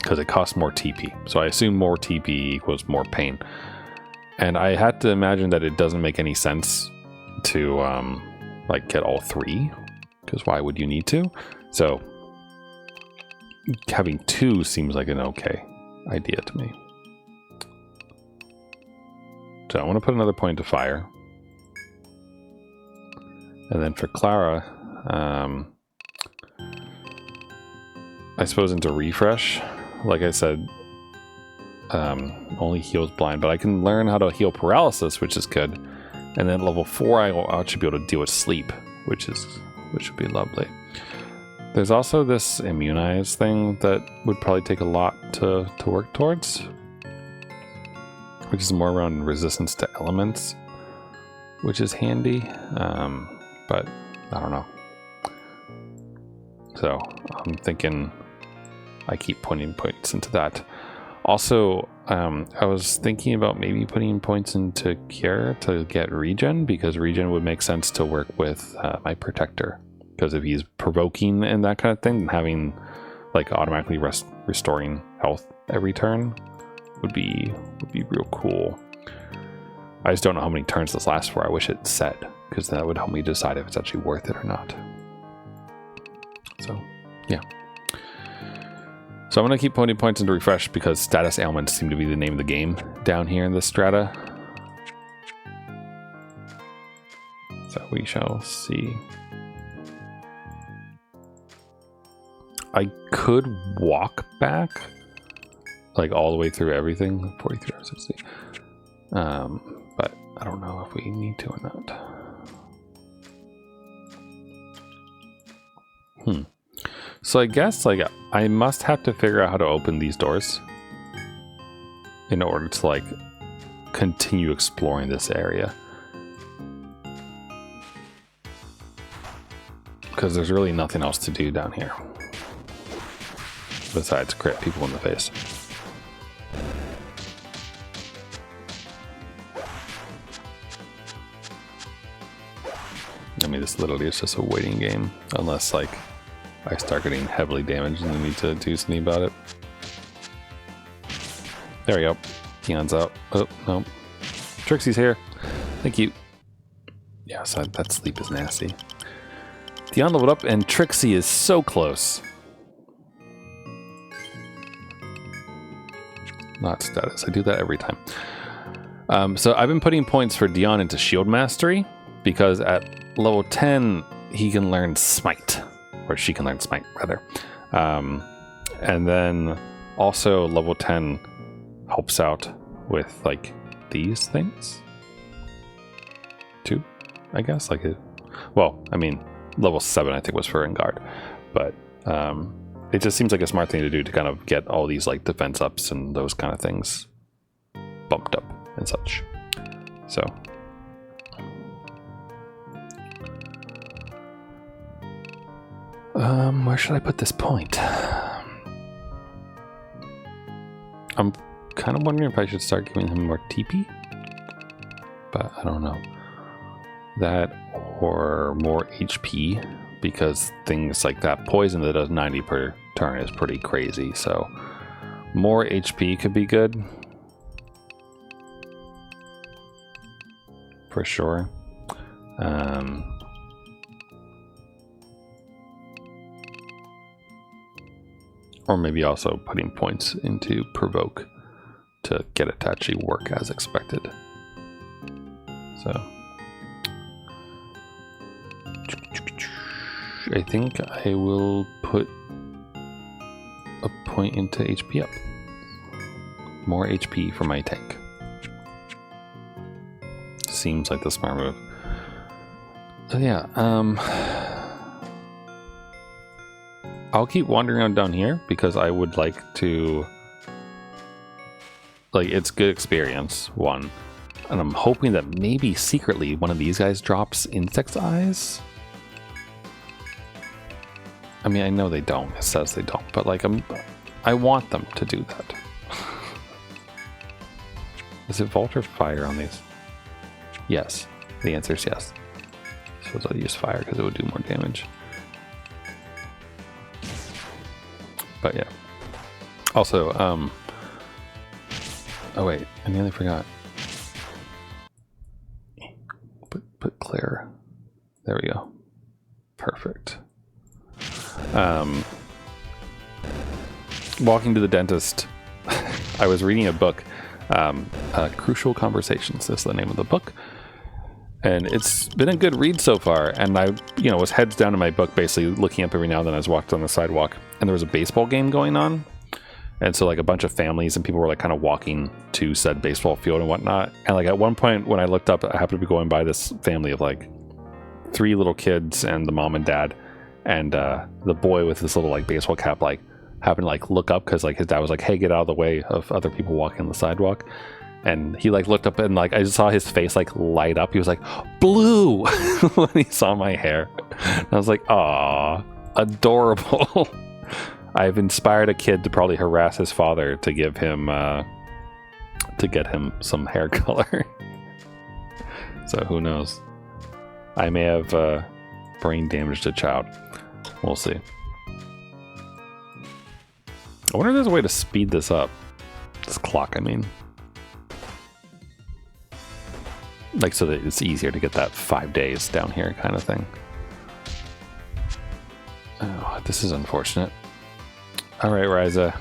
because it costs more TP. So I assume more TP equals more pain. And I had to imagine that it doesn't make any sense to like get all three, because why would you need to? So having two seems like an okay idea to me. So I want to put another point to fire. And then for Clara, I suppose into refresh. Like I said, only heals blind, but I can learn how to heal paralysis, which is good. And then level 4, I should be able to deal with sleep, which would be lovely. There's also this immunize thing that would probably take a lot to work towards, which is more around resistance to elements, which is handy, but I don't know. So I'm thinking I keep putting points into that. Also, I was thinking about maybe putting points into Cure to get regen, because regen would make sense to work with my protector. Because if he's provoking and that kind of thing, having like automatically restoring health every turn would be real cool. I just don't know how many turns this lasts for. I wish it said, because that would help me decide if it's actually worth it or not. So yeah. So I'm going to keep putting points into refresh, because status ailments seem to be the name of the game down here in this strata. So we shall see. I could walk back, like all the way through everything, 43 or 60. But I don't know if we need to or not. So I guess like I must have to figure out how to open these doors in order to like continue exploring this area. Because there's really nothing else to do down here besides crit people in the face. I mean, this literally is just a waiting game, unless like I start getting heavily damaged and I need to do something about it. There we go. Keon's out. Oh, no. Trixie's here. Thank you. Yeah, so that sleep is nasty. Dion leveled up and Trixie is so close. Not status. I do that every time. So I've been putting points for Dion into Shield Mastery because at level 10 he can learn Smite, or she can learn Smite rather. And then also level 10 helps out with like these things too, I guess. Like well, I mean level 7 I think was for Engard, but it just seems like a smart thing to do to kind of get all these like defense ups and those kind of things bumped up and such. So where should I put this point? I'm kind of wondering if I should start giving him more TP, but I don't know. That or more HP, because things like that poison that does 90 per turn is pretty crazy, so more HP could be good. For sure. Or maybe also putting points into Provoke to get it to actually work as expected. So I think I will put a point into HP up. More HP for my tank. Seems like the smart move. So yeah, I'll keep wandering around down here because I would like to, like, it's good experience, one. And I'm hoping that maybe secretly one of these guys drops insect eyes. I mean, I know they don't, it says they don't, but like I want them to do that. Is it Vault or Fire on these? Yes, the answer is yes. So I'll use Fire because it would do more damage. But yeah. Also, oh wait, I nearly forgot. Put Claire. There we go. Perfect. Walking to the dentist, I was reading a book, Crucial Conversations is the name of the book. And it's been a good read so far. And I, was heads down in my book, basically looking up every now and then as I walked on the sidewalk. And there was a baseball game going on. And so like a bunch of families and people were like kind of walking to said baseball field and whatnot. And like at one point when I looked up, I happened to be going by this family of like 3 little kids and the mom and dad. And the boy with this little like baseball cap like happened to like look up because like his dad was like, hey, get out of the way of other people walking on the sidewalk. And he like looked up and like I just saw his face like light up. He was like, blue, when he saw my hair. And I was like, aw, adorable. I've inspired a kid to probably harass his father to give him to get him some hair color. So who knows? I may have brain damaged a child. We'll see. I wonder if there's a way to speed this up. This clock, I mean. Like so that it's easier to get that 5 days down here kind of thing. Oh, this is unfortunate. Alright, Ryza.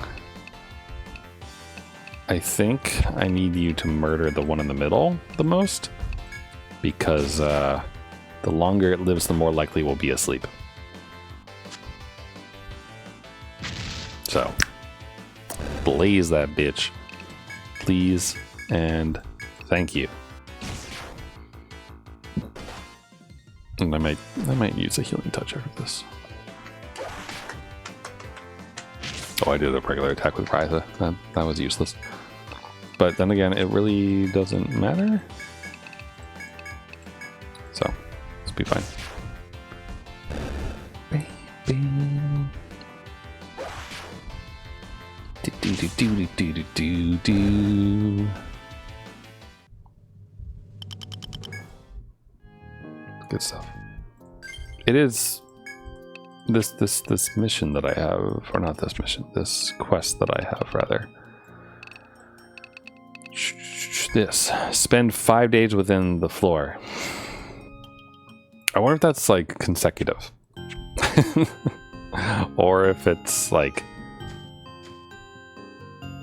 I think I need you to murder the one in the middle the most. Because the longer it lives, the more likely we'll be asleep. So, blaze that bitch. Please and thank you. And I might use a healing touch after this. Oh, I did a regular attack with Ryza. That was useless. But then again, it really doesn't matter. So, let's be fine. Baby. Do. Good stuff. It is this mission that I have, or not this mission, this quest that I have rather. This, spend 5 days within the floor. I wonder if that's like consecutive. Or if it's like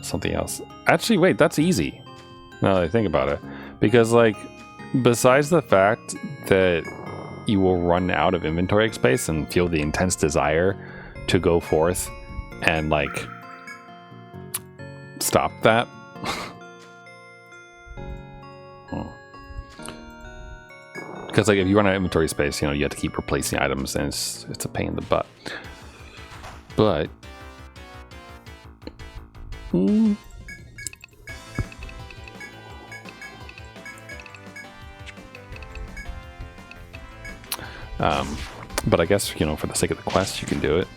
something else. Actually, wait, that's easy. Now that I think about it. Because, like, besides the fact that you will run out of inventory space and feel the intense desire to go forth and, like, stop that. Because, like, if you run out of inventory space, you know, you have to keep replacing items, and it's a pain in the butt. But... but I guess, you know, for the sake of the quest, you can do it.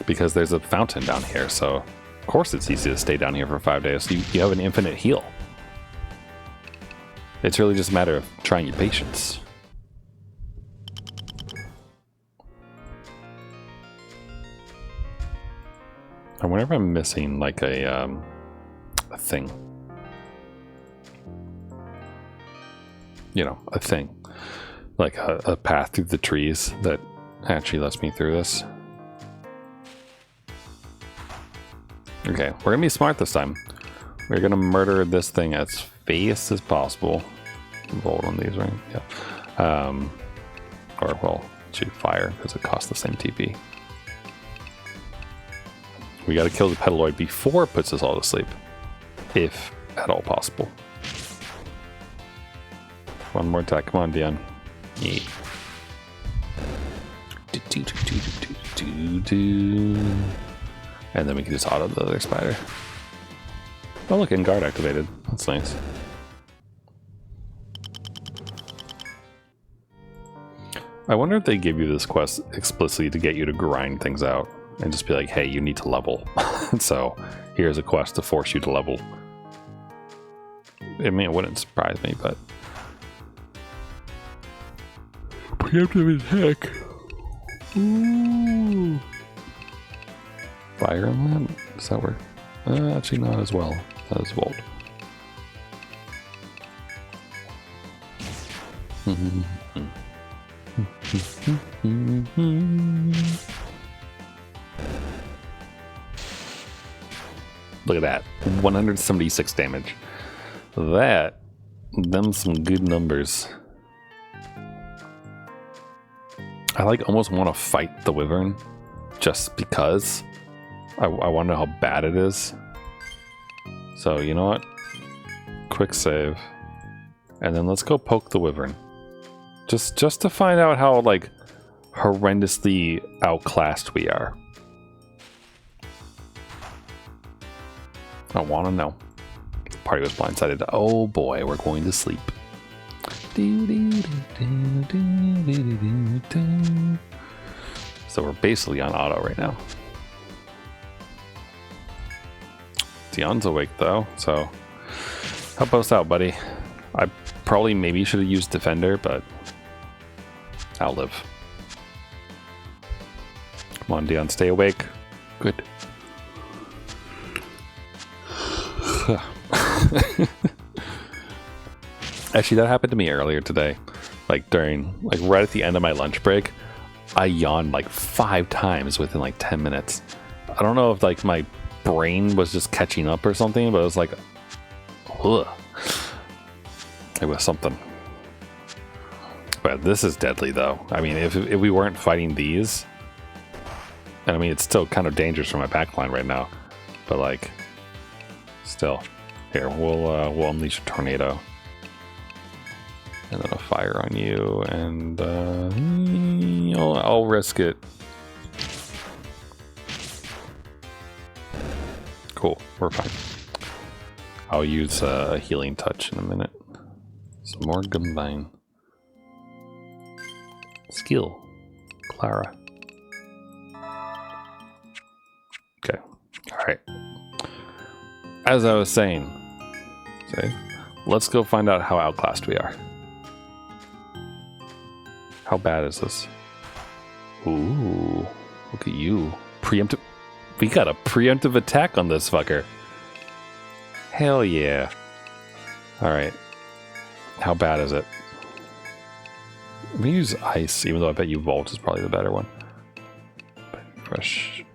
Because there's a fountain down here, so of course it's easy to stay down here for 5 days. So you have an infinite heal. It's really just a matter of trying your patience. I wonder if I'm missing, like, a thing. You know, a thing. Like a path through the trees that actually lets me through this. Okay, we're gonna be smart this time. We're gonna murder this thing as fast as possible. Roll on these, right? Yeah. Or, well, shoot fire, because it costs the same TP. We gotta kill the Petaloid before it puts us all to sleep. If at all possible. One more attack. Come on, Dion. Yeah. And then we can just auto the other spider. Oh look, guard activated. That's nice. I wonder if they give you this quest explicitly to get you to grind things out. And just be like, hey, you need to level. So here's a quest to force you to level. I mean, it wouldn't surprise me, but... Preemptive attack. Ooh. Fire on that? Does that work? Actually not as well. That is Volt. Look at that. 176 damage. Them some good numbers. I like almost want to fight the Wyvern just because I want to know how bad it is. So you know what? Quick save. And then let's go poke the Wyvern. Just to find out how, like, horrendously outclassed we are. I want to know. The party was blindsided. Oh boy, we're going to sleep. So we're basically on auto right now. Dion's awake though, so help us out, buddy. I probably maybe should have used Defender, but I'll live. Come on, Dion, stay awake. Good. Actually, that happened to me earlier today. Like right at the end of my lunch break, I yawned like 5 times within like 10 minutes. I don't know if like my brain was just catching up or something, but it was like, ugh. It was something. But this is deadly though. I mean, if we weren't fighting these, and I mean, it's still kind of dangerous for my backline right now, but like, still. Here, we'll unleash a tornado. And then a fire on you, and I'll risk it. Cool, we're fine. I'll use a healing touch in a minute. Some more Gunvine. Skill, Clara. Okay, all right. As I was saying, let's go find out how outclassed we are. How bad is this? Ooh, look at you. Preemptive. We got a preemptive attack on this fucker. Hell yeah. Alright. How bad is it? I'm gonna use ice, even though I bet you Volt is probably the better one. Fresh.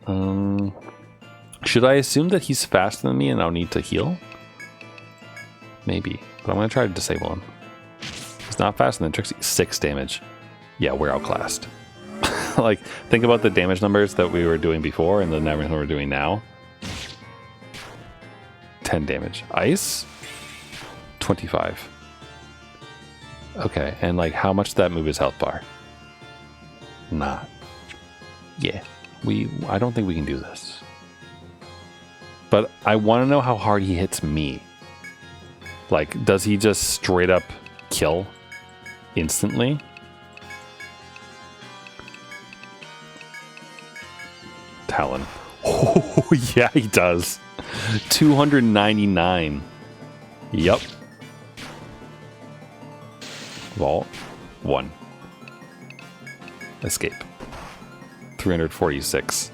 Should I assume that he's faster than me and I'll need to heal? Maybe. But I'm going to try to disable him. He's not faster than Trixie. 6 damage. Yeah, we're outclassed. Like, think about the damage numbers that we were doing before and the numbers we're doing now. 10 damage. Ice? 25. Okay, and like, how much did that move his health bar? Not. Yeah, I don't think we can do this. But I want to know how hard he hits me. Like, does he just straight up kill instantly? Talon. Oh, yeah, he does. 299. Yup. Vault. 1. Escape. 346.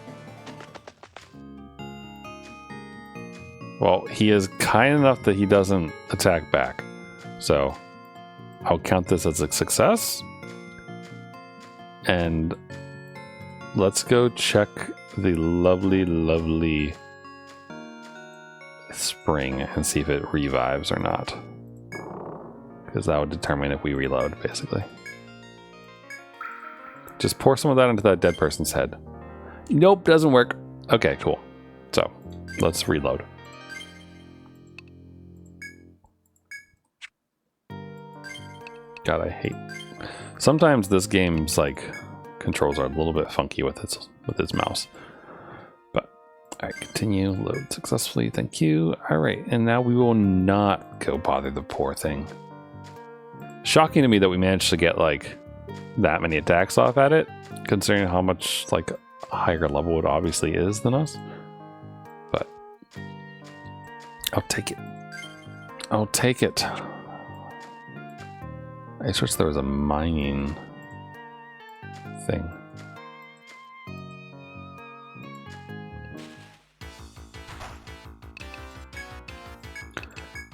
Well, he is kind enough that he doesn't attack back. So, I'll count this as a success. And let's go check the lovely, lovely spring and see if it revives or not. Because that would determine if we reload, basically. Just pour some of that into that dead person's head. Nope, doesn't work. Okay, cool. So, let's reload. God, I hate... Sometimes this game's, like, controls are a little bit funky with its mouse. But, alright, continue. Load successfully. Thank you. Alright, and now we will not go bother the poor thing. Shocking to me that we managed to get, like, that many attacks off at it, considering how much, like, higher level it obviously is than us. But, I'll take it. I'll take it. I just wish there was a mining thing.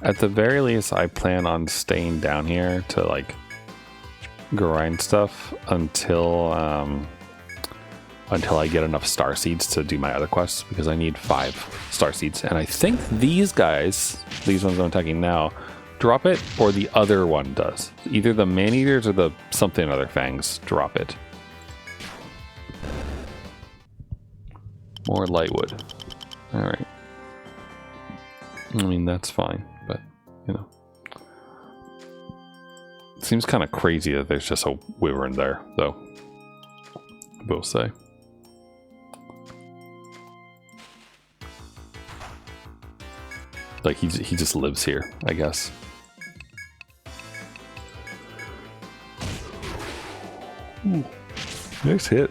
At the very least, I plan on staying down here to, like, grind stuff until I get enough star seeds to do my other quests, because I need 5 star seeds. And I think these guys, these ones I'm attacking now, drop it, or the other one does. Either the man-eaters or the something other fangs drop it. More lightwood. Alright. I mean, that's fine, but, you know. It seems kind of crazy that there's just a wyvern there, though. I will say. Like, he just lives here, I guess. Ooh, nice hit.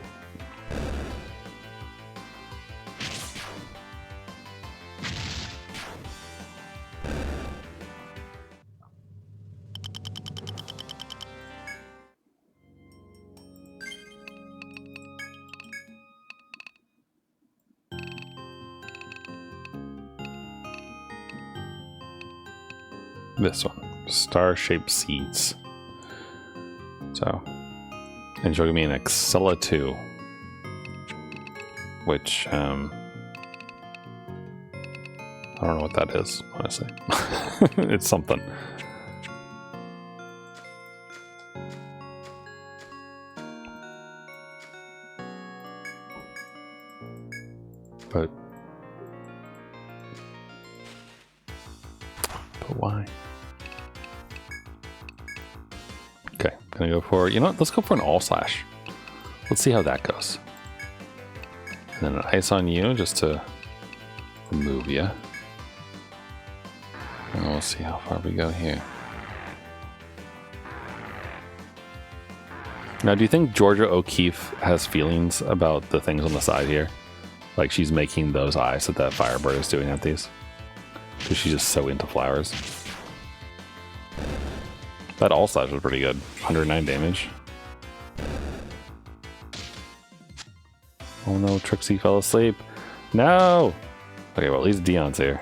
This one, star-shaped seeds. So, and she'll give me an Excella 2, which I don't know what that is, honestly. It's something. But why? Okay, gonna go for, you know what, let's go for an all slash. Let's see how that goes. And then an ice on you just to remove you. And we'll see how far we go here. Now, do you think Georgia O'Keeffe has feelings about the things on the side here? Like she's making those eyes that that Firebird is doing at these? Because she's just so into flowers. That all slash was pretty good. 109 damage. Oh no, Trixie fell asleep. No! Okay, well at least Dion's here.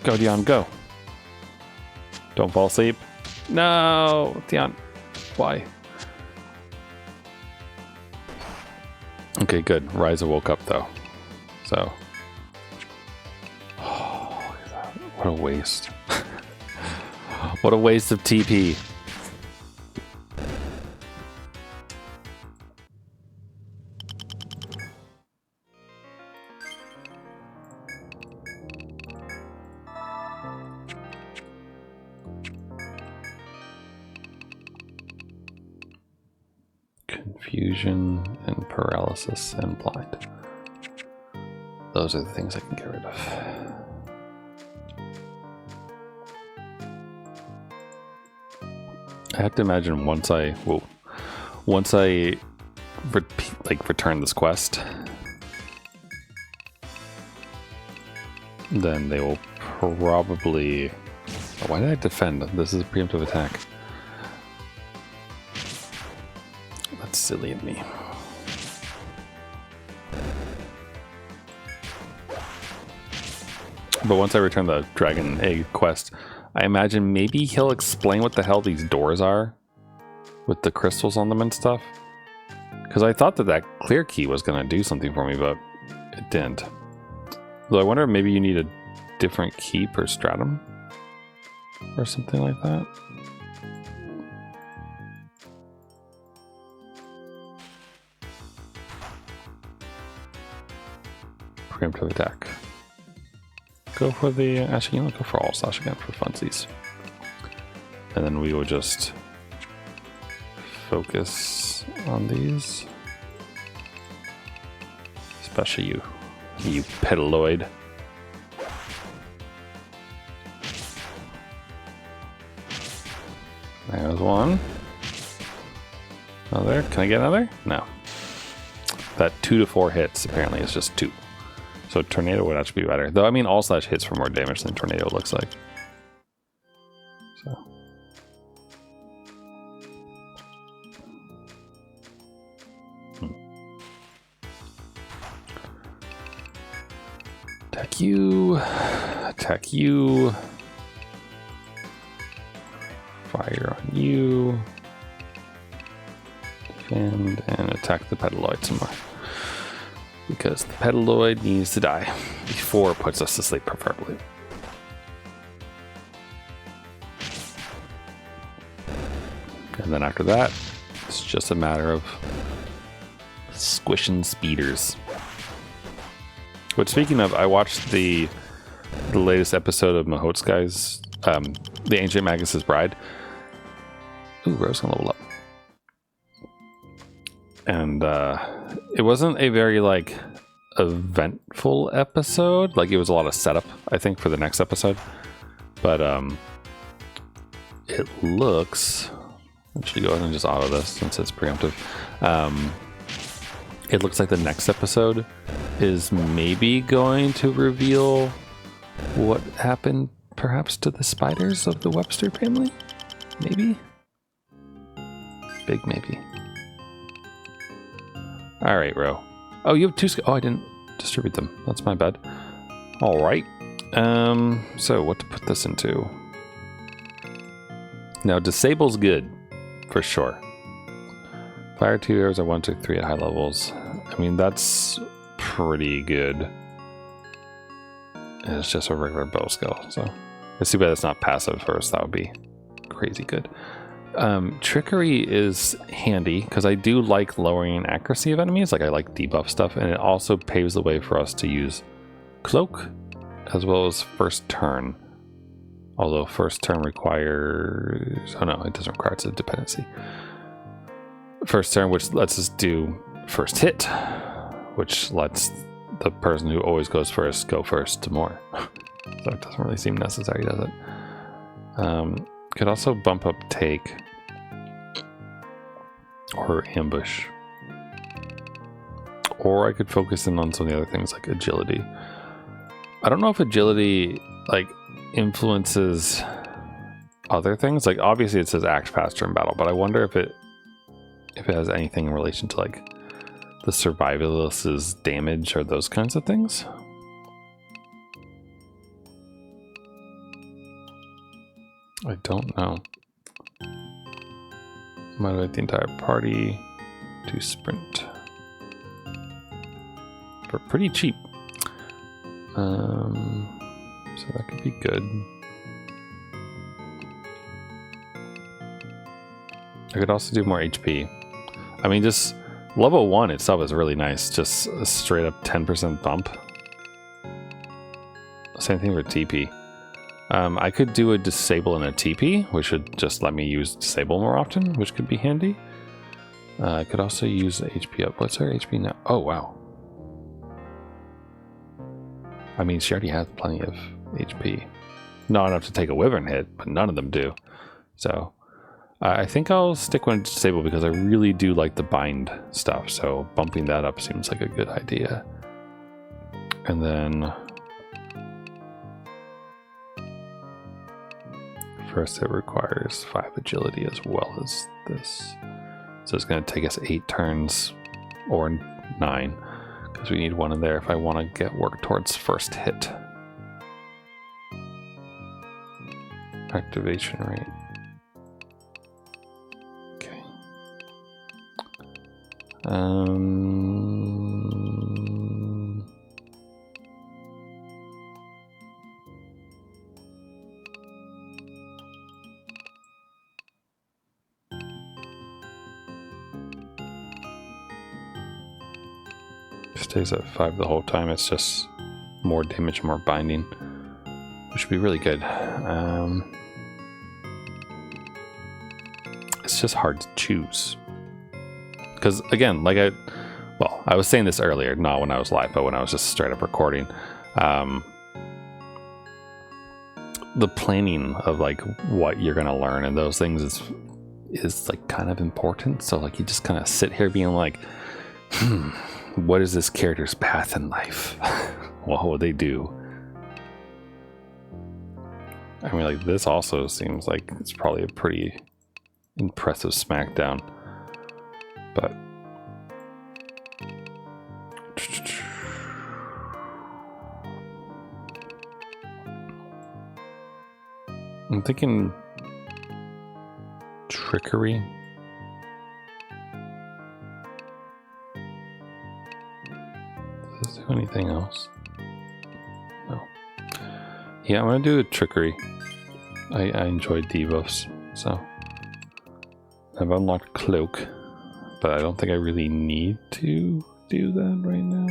Go Dion, go! Don't fall asleep. No! Dion, why? Okay, good. Ryza woke up though. So What a waste. What a waste of TP. Confusion and paralysis and blind. Those are the things I can get rid of. I have to imagine once I return this quest, then they will probably. Why did I defend? This is a preemptive attack. That's silly of me. But once I return the Dragon Egg quest, I imagine maybe he'll explain what the hell these doors are with the crystals on them and stuff. Because I thought that clear key was going to do something for me, but it didn't. Though I wonder if maybe you need a different key per stratum or something like that. Preemptive attack. Go for the, actually, you know, go for all slash again for funsies. And then we will just focus on these. Especially you pedaloid. There's one. Another, can I get another? No. That 2 to 4 hits apparently is just 2. So tornado would actually be better. Though I mean all slash hits for more damage than tornado looks like. So. Attack you. Attack you. Fire on you. Defend and attack the pedaloid some more. Because the pedaloid needs to die before it puts us to sleep, preferably. And then after that, it's just a matter of squishing speeders. But speaking of, I watched the latest episode of Mahotskai's, The Ancient Magus's Bride. Ooh, Rose can level up. And it wasn't a very like eventful episode. Like it was a lot of setup, I think, for the next episode. But it looks. I should go ahead and just auto this since it's preemptive. It looks like the next episode is maybe going to reveal what happened, perhaps, to the spiders of the Webster family. Maybe. Big maybe. All right, Ro. Oh, you have 2. Oh, I didn't distribute them. That's my bad. All right. So what to put this into? Now, disable's good for sure. Fire 2 arrows at 1, 2, 3 at high levels. I mean, that's pretty good. And it's just a regular bow skill, so it's too bad it's not passive first. That would be crazy good. Trickery is handy because I do like lowering accuracy of enemies. Like I like debuff stuff, and it also paves the way for us to use cloak as well as first turn. Although first turn requires, oh no, it doesn't require, it's a dependency. First turn, which lets us do first hit, which lets the person who always goes first go first to more. So it doesn't really seem necessary, does it? Could also bump up take or ambush. Or I could focus in on some of the other things like agility. I don't know if agility like influences other things. Like obviously it says act faster in battle, but I wonder if it has anything in relation to like the survivalist's damage or those kinds of things. I don't know. Motivate the entire party to sprint for pretty cheap. So that could be good. I could also do more HP. I mean, just level 1 itself is really nice. Just a straight up 10% bump. Same thing for TP. I could do a disable and a TP, which would just let me use disable more often, which could be handy. I could also use HP up. What's her HP now? Oh, wow. I mean, she already has plenty of HP. Not enough to take a wyvern hit, but none of them do. So I think I'll stick with disable because I really do like the bind stuff. So bumping that up seems like a good idea. And then first it requires 5 agility as well as this. So it's going to take us 8 turns or 9 because we need 1 in there if I want to get work towards first hit. Activation rate. Okay. Stays at 5 the whole time. It's just more damage, more binding, which would be really good. It's just hard to choose because, again, like I was saying this earlier, not when I was live, but when I was just straight up recording. The planning of like what you're gonna learn and those things is like kind of important. So like you just kind of sit here being like, what is this character's path in life? What will they do? I mean, like, this also seems like it's probably a pretty impressive smackdown. But I'm thinking trickery. Does this do anything else? No. Yeah, I'm gonna do a trickery. I enjoy debuffs, so I've unlocked cloak, but I don't think I really need to do that right now.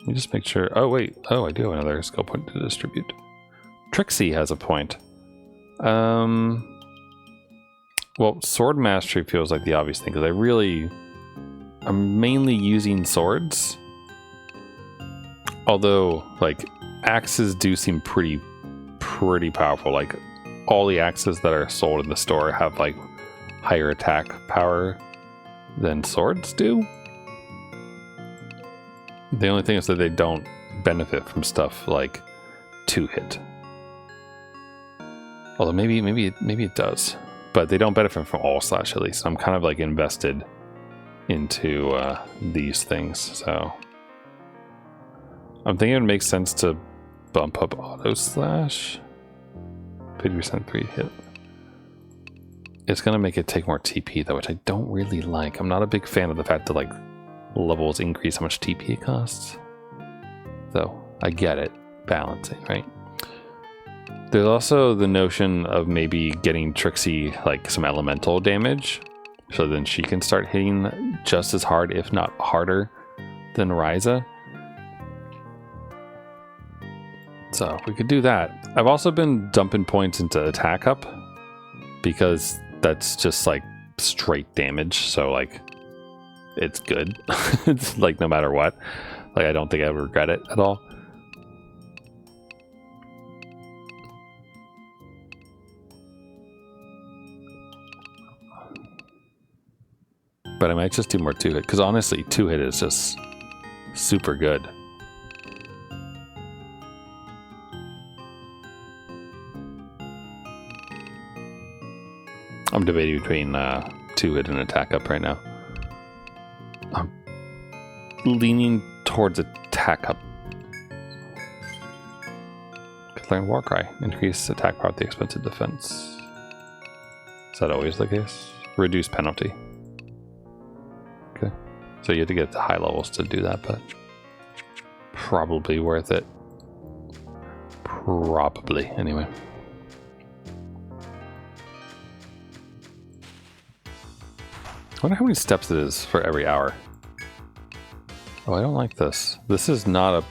Let me just make sure. Oh wait, oh, I do have another skill point to distribute. Trixie has a point. Well, sword mastery feels like the obvious thing because I'm mainly using swords. Although, like, axes do seem pretty powerful. Like, all the axes that are sold in the store have like higher attack power than swords do. The only thing is that they don't benefit from stuff like 2-hit. Although maybe it does, but they don't benefit from all slash at least. I'm kind of like invested into these things, so I'm thinking it makes sense to bump up auto slash 50% 3-hit. It's gonna make it take more TP though, which I don't really like. I'm not a big fan of the fact that like levels increase how much TP it costs. Though I get it, balancing, right? There's also the notion of maybe getting Trixie like some elemental damage, so then she can start hitting just as hard, if not harder, than Ryza. So we could do that. I've also been dumping points into attack up because that's just like straight damage. So like it's good. It's like no matter what. Like I don't think I would regret it at all. But I might just do more 2-hit because honestly 2-hit is just super good. I'm debating between 2-hit and attack up right now. I'm leaning towards attack up. Could learn Warcry. Increase attack power at the expense of defense. Is that always the case? Reduce penalty. Okay. So you have to get to high levels to do that, but probably worth it. Probably, anyway. I wonder how many steps it is for every hour. Oh, I don't like this. This is not a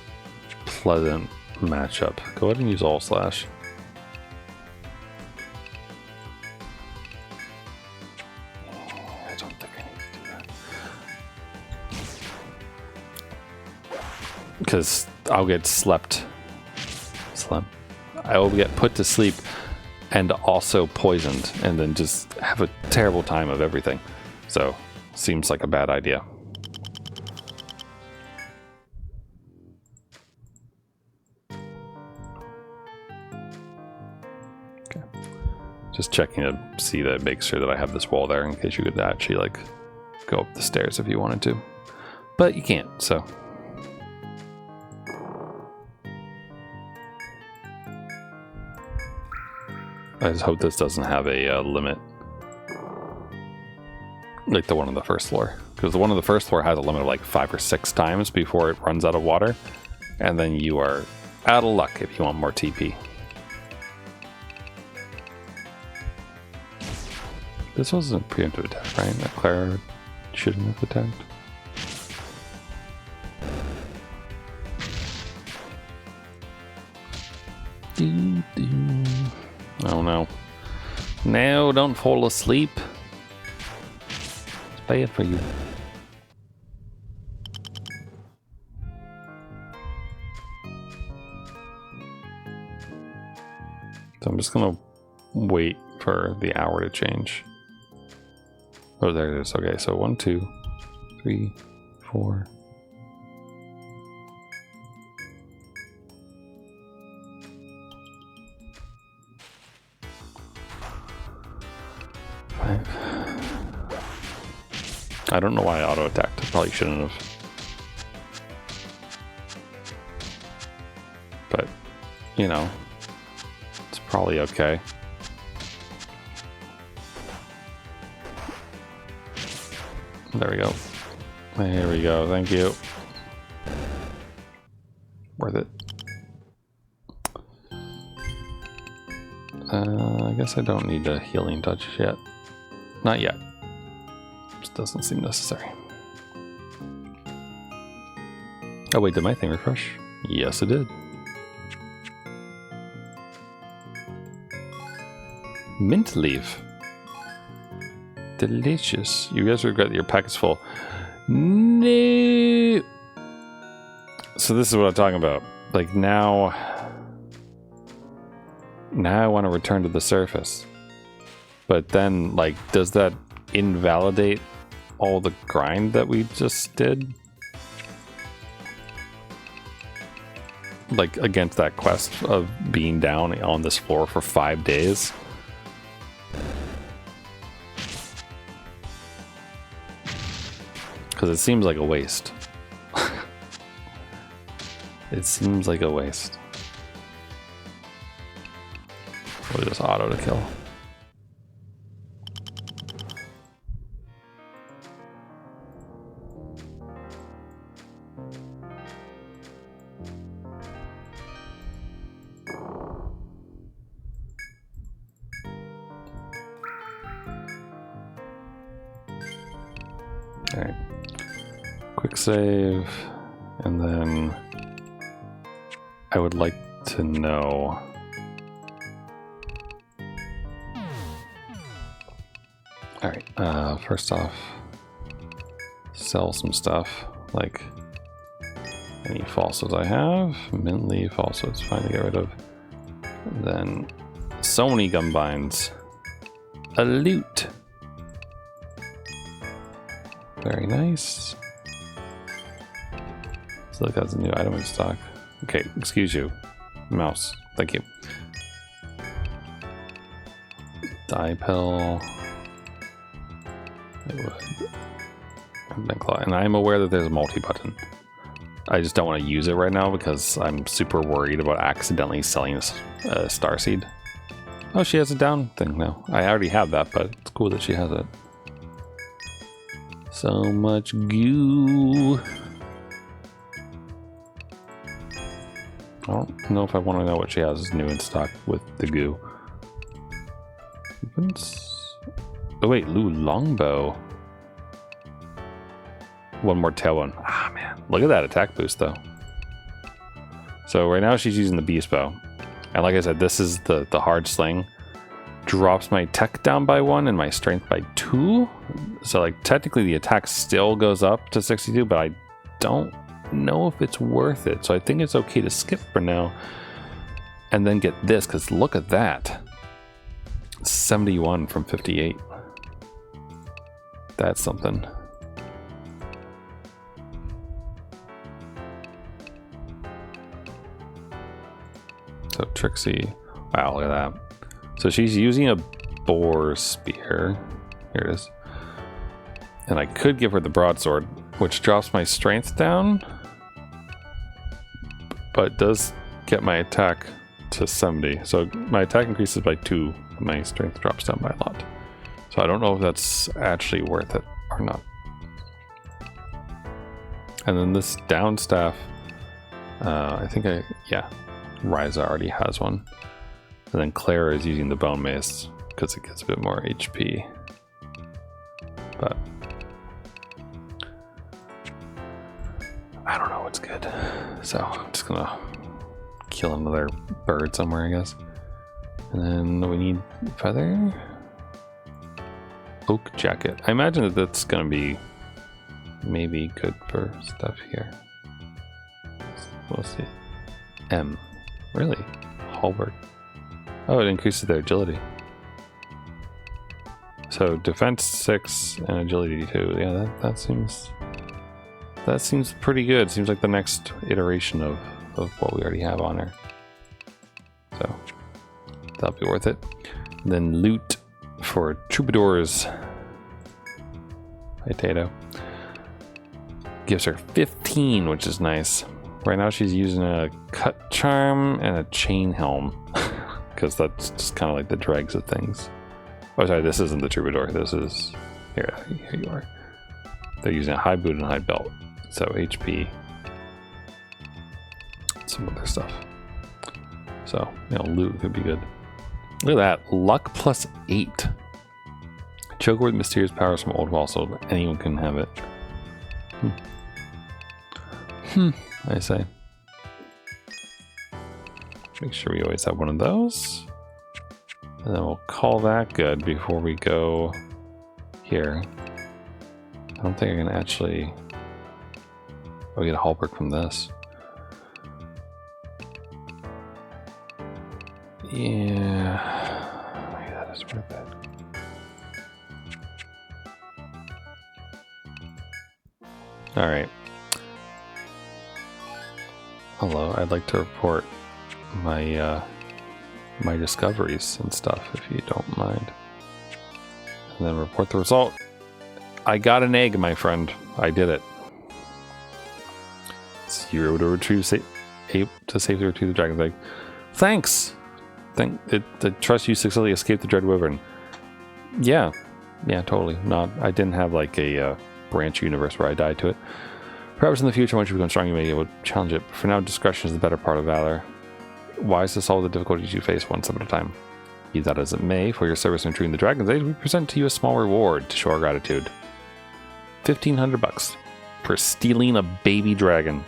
pleasant matchup. Go ahead and use all slash. I don't think I need to do that. Because I'll get slept. I will get put to sleep and also poisoned and then just have a terrible time of everything. So, seems like a bad idea. Okay. Just checking to see that, make sure that I have this wall there in case you could actually like go up the stairs if you wanted to. But you can't, so. I just hope this doesn't have a limit. Like the one on the first floor. Because the one on the first floor has a limit of like 5 or 6 times before it runs out of water. And then you are out of luck if you want more TP. This wasn't a preemptive attack, right? That Clara shouldn't have attacked. Oh no. No, don't fall asleep. It's bad for you. So I'm just gonna wait for the hour to change. Oh, there it is. Okay, so 1, 2, 3, 4. I don't know why I auto-attacked. I probably shouldn't have. But, you know, it's probably okay. There we go. There we go. Thank you. Worth it. I guess I don't need a healing touch yet. Not yet. Just doesn't seem necessary. Oh wait, did my thing refresh? Yes, it did. Mint leaf. Delicious. You guys regret that your pack is full. No. So this is what I'm talking about. Like now I want to return to the surface. But then, like, does that invalidate all the grind that we just did? Like, against that quest of being down on this floor for 5 days? Because it seems like a waste. It seems like a waste. We'll just auto to kill. Alright. Quick save, and then I would like to know alright, first off, sell some stuff, like any falsos I have. Mint leaf also it's fine to get rid of. And then so many gum binds. A loot. Very nice. So look, that's a new item in stock. Okay, excuse you, mouse. Thank you. Die pill. I would. And I'm aware that there's a multi button. I just don't want to use it right now because I'm super worried about accidentally selling this starseed. Oh, she has a down thing now. I already have that, but it's cool that she has it. So much goo. I don't know if I want to know what she has new in stock with the goo. Oh wait, Lu Longbow. One more tail one. Ah man, look at that attack boost though. So right now she's using the beast bow. And like I said, this is the hard sling. Drops my tech down by 1 and my strength by 2. So like technically the attack still goes up to 62, but I don't know if it's worth it. So I think it's okay to skip for now. And then get this, because look at that. 71 from 58. That's something. So Trixie, wow, look at that. So she's using a boar spear. Here it is. And I could give her the broadsword, which drops my strength down, but does get my attack to 70. So my attack increases by 2, my strength drops down by a lot. So I don't know if that's actually worth it or not. And then this down staff, I think Ryza already has one. And then Clara is using the bone mace because it gets a bit more HP. But I don't know what's good. So I'm just gonna kill another bird somewhere, I guess. And then we need feather. Oak jacket. I imagine that that's gonna be maybe good for stuff here. We'll see. M. Really? Halberd. Oh, it increases their agility. So defense 6 and agility 2. Yeah, that seems pretty good. Seems like the next iteration of what we already have on her. So that'll be worth it. And then loot for troubadours. Potato. Gives her 15, which is nice. Right now she's using a cut charm and a chain helm. Because that's just kind of like the dregs of things. Oh, sorry, this isn't the troubadour. This is... Here you are. They're using a high boot and high belt. So HP. Some other stuff. So, loot could be good. Look at that. Luck plus 8. Choker with mysterious powers from Old Wall, so anyone can have it. I say. Make sure we always have one of those. And then we'll call that good before we go here. I don't think I can actually... I'll get a halberd from this. Yeah. Maybe that is pretty bad. Alright. Hello, I'd like to report my my discoveries and stuff, if you don't mind. And then report the result. I got an egg, my friend. I did it. So you're able to retrieve safely retrieve the dragon's egg. Thanks! I trust you successfully escaped the Dread Wyvern. Yeah, totally. I didn't have like a branch universe where I died to it. Perhaps in the future, once you become strong, you may be able to challenge it. But for now, discretion is the better part of valor. Wise to solve the difficulties you face one step at a time. Be that as it may, for your service in retrieving the dragon's egg, we present to you a small reward to show our gratitude. $1,500 for stealing a baby dragon.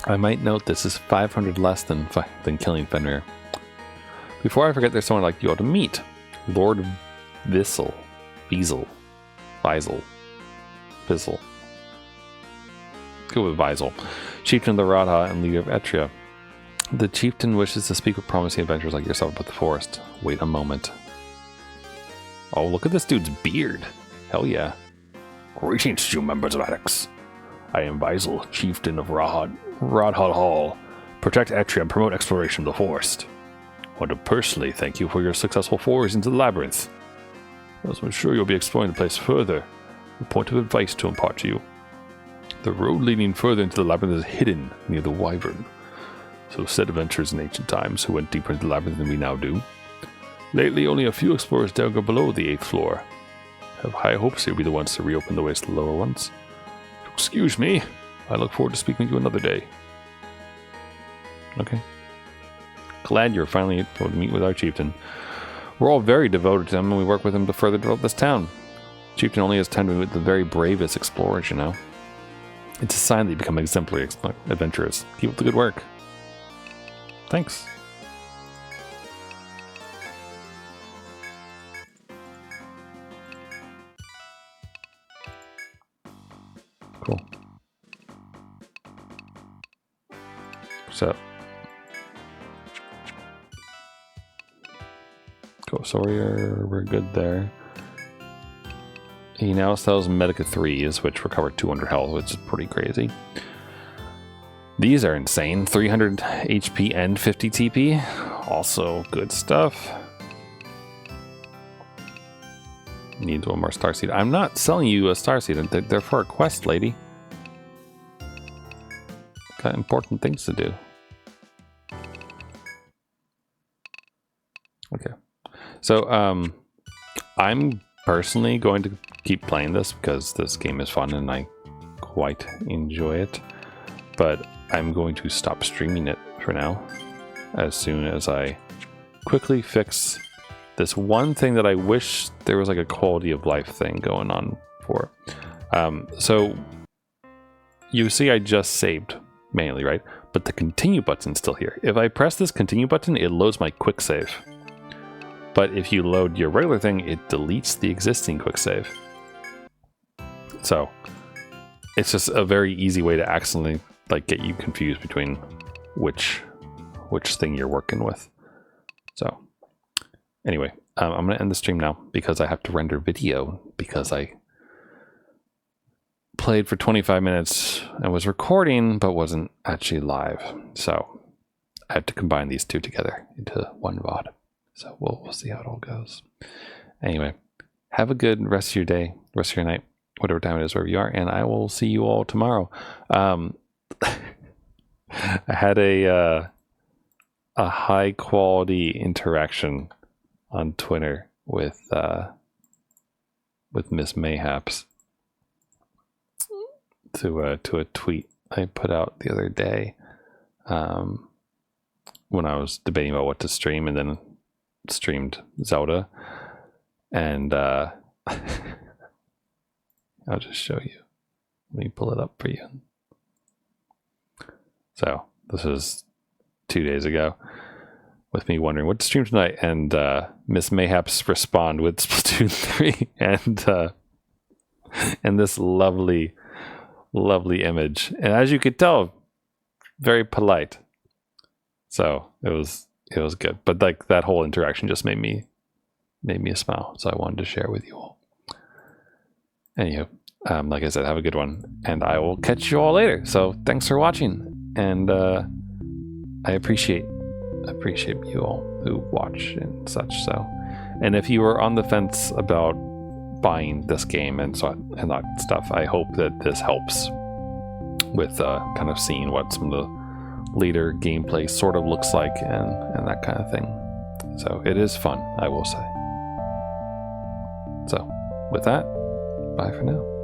I might note this is 500 less than killing Fenrir. Before I forget, there's someone I'd like you all to meet. Lord Vissel. Go with Visel. Chieftain of the Radha and leader of Etria. The chieftain wishes to speak with promising adventurers like yourself about the forest. Wait a moment. Oh, look at this dude's beard. Hell yeah. Greetings to you, members of Atix. I am Visel, chieftain of Radha Hall. Protect Etria and promote exploration of the forest. I want to personally thank you for your successful forays into the labyrinth. As I'm sure you'll be exploring the place further, a point of advice to impart to you. The road leading further into the labyrinth is hidden near the Wyvern. So said adventurers in ancient times who went deeper into the labyrinth than we now do. Lately, only a few explorers dare go below the 8th floor. I have high hopes you'll be the ones to reopen the ways to the lower ones. Excuse me, I look forward to speaking with you another day. Okay. Glad you're finally able to meet with our chieftain. We're all very devoted to him, and we work with him to further develop this town. Chieftain only has time to meet with the very bravest explorers, you know. It's a sign that you become exemplary adventurers. Keep up the good work. Thanks. Cool. So, cool. So we're good there. He now sells Medica 3s, which recover 200 health, which is pretty crazy. These are insane. 300 HP and 50 TP. Also good stuff. Needs one more starseed. I'm not selling you a starseed. They're for a quest, lady. Got important things to do. Okay. So, I'm personally going to keep playing this because this game is fun and I quite enjoy it. But I'm going to stop streaming it for now as soon as I quickly fix this one thing that I wish there was like a quality of life thing going on for. So you see I just saved manually, right? But the continue button's still here. If I press this continue button, it loads my quick save. But if you load your regular thing, it deletes the existing quick save. So it's just a very easy way to accidentally like get you confused between which thing you're working with. So anyway, I'm going to end the stream now because I have to render video because I played for 25 minutes and was recording but wasn't actually live. So I have to combine these two together into one VOD. So we'll see how it all goes. Anyway, have a good rest of your day, rest of your night, whatever time it is, wherever you are, and I will see you all tomorrow. I had a high quality interaction on Twitter with Miss Mayhaps to a tweet I put out the other day when I was debating about what to stream and then streamed Zelda, and I'll just show you. Let me pull it up for you. So this was 2 days ago with me wondering what to stream tonight, and Miss Mayhaps respond with Splatoon 3 and this lovely image, and as you could tell, very polite. So it was good, but like that whole interaction just made me smile, so I wanted to share with you all. Anywho, like I said, have a good one, and I will catch you all later. So thanks for watching, and I appreciate you all who watch and such. So, and if you were on the fence about buying this game and that stuff, I hope that this helps with kind of seeing what some of the later gameplay sort of looks like and that kind of thing. So it is fun, I will say. So with that, bye for now.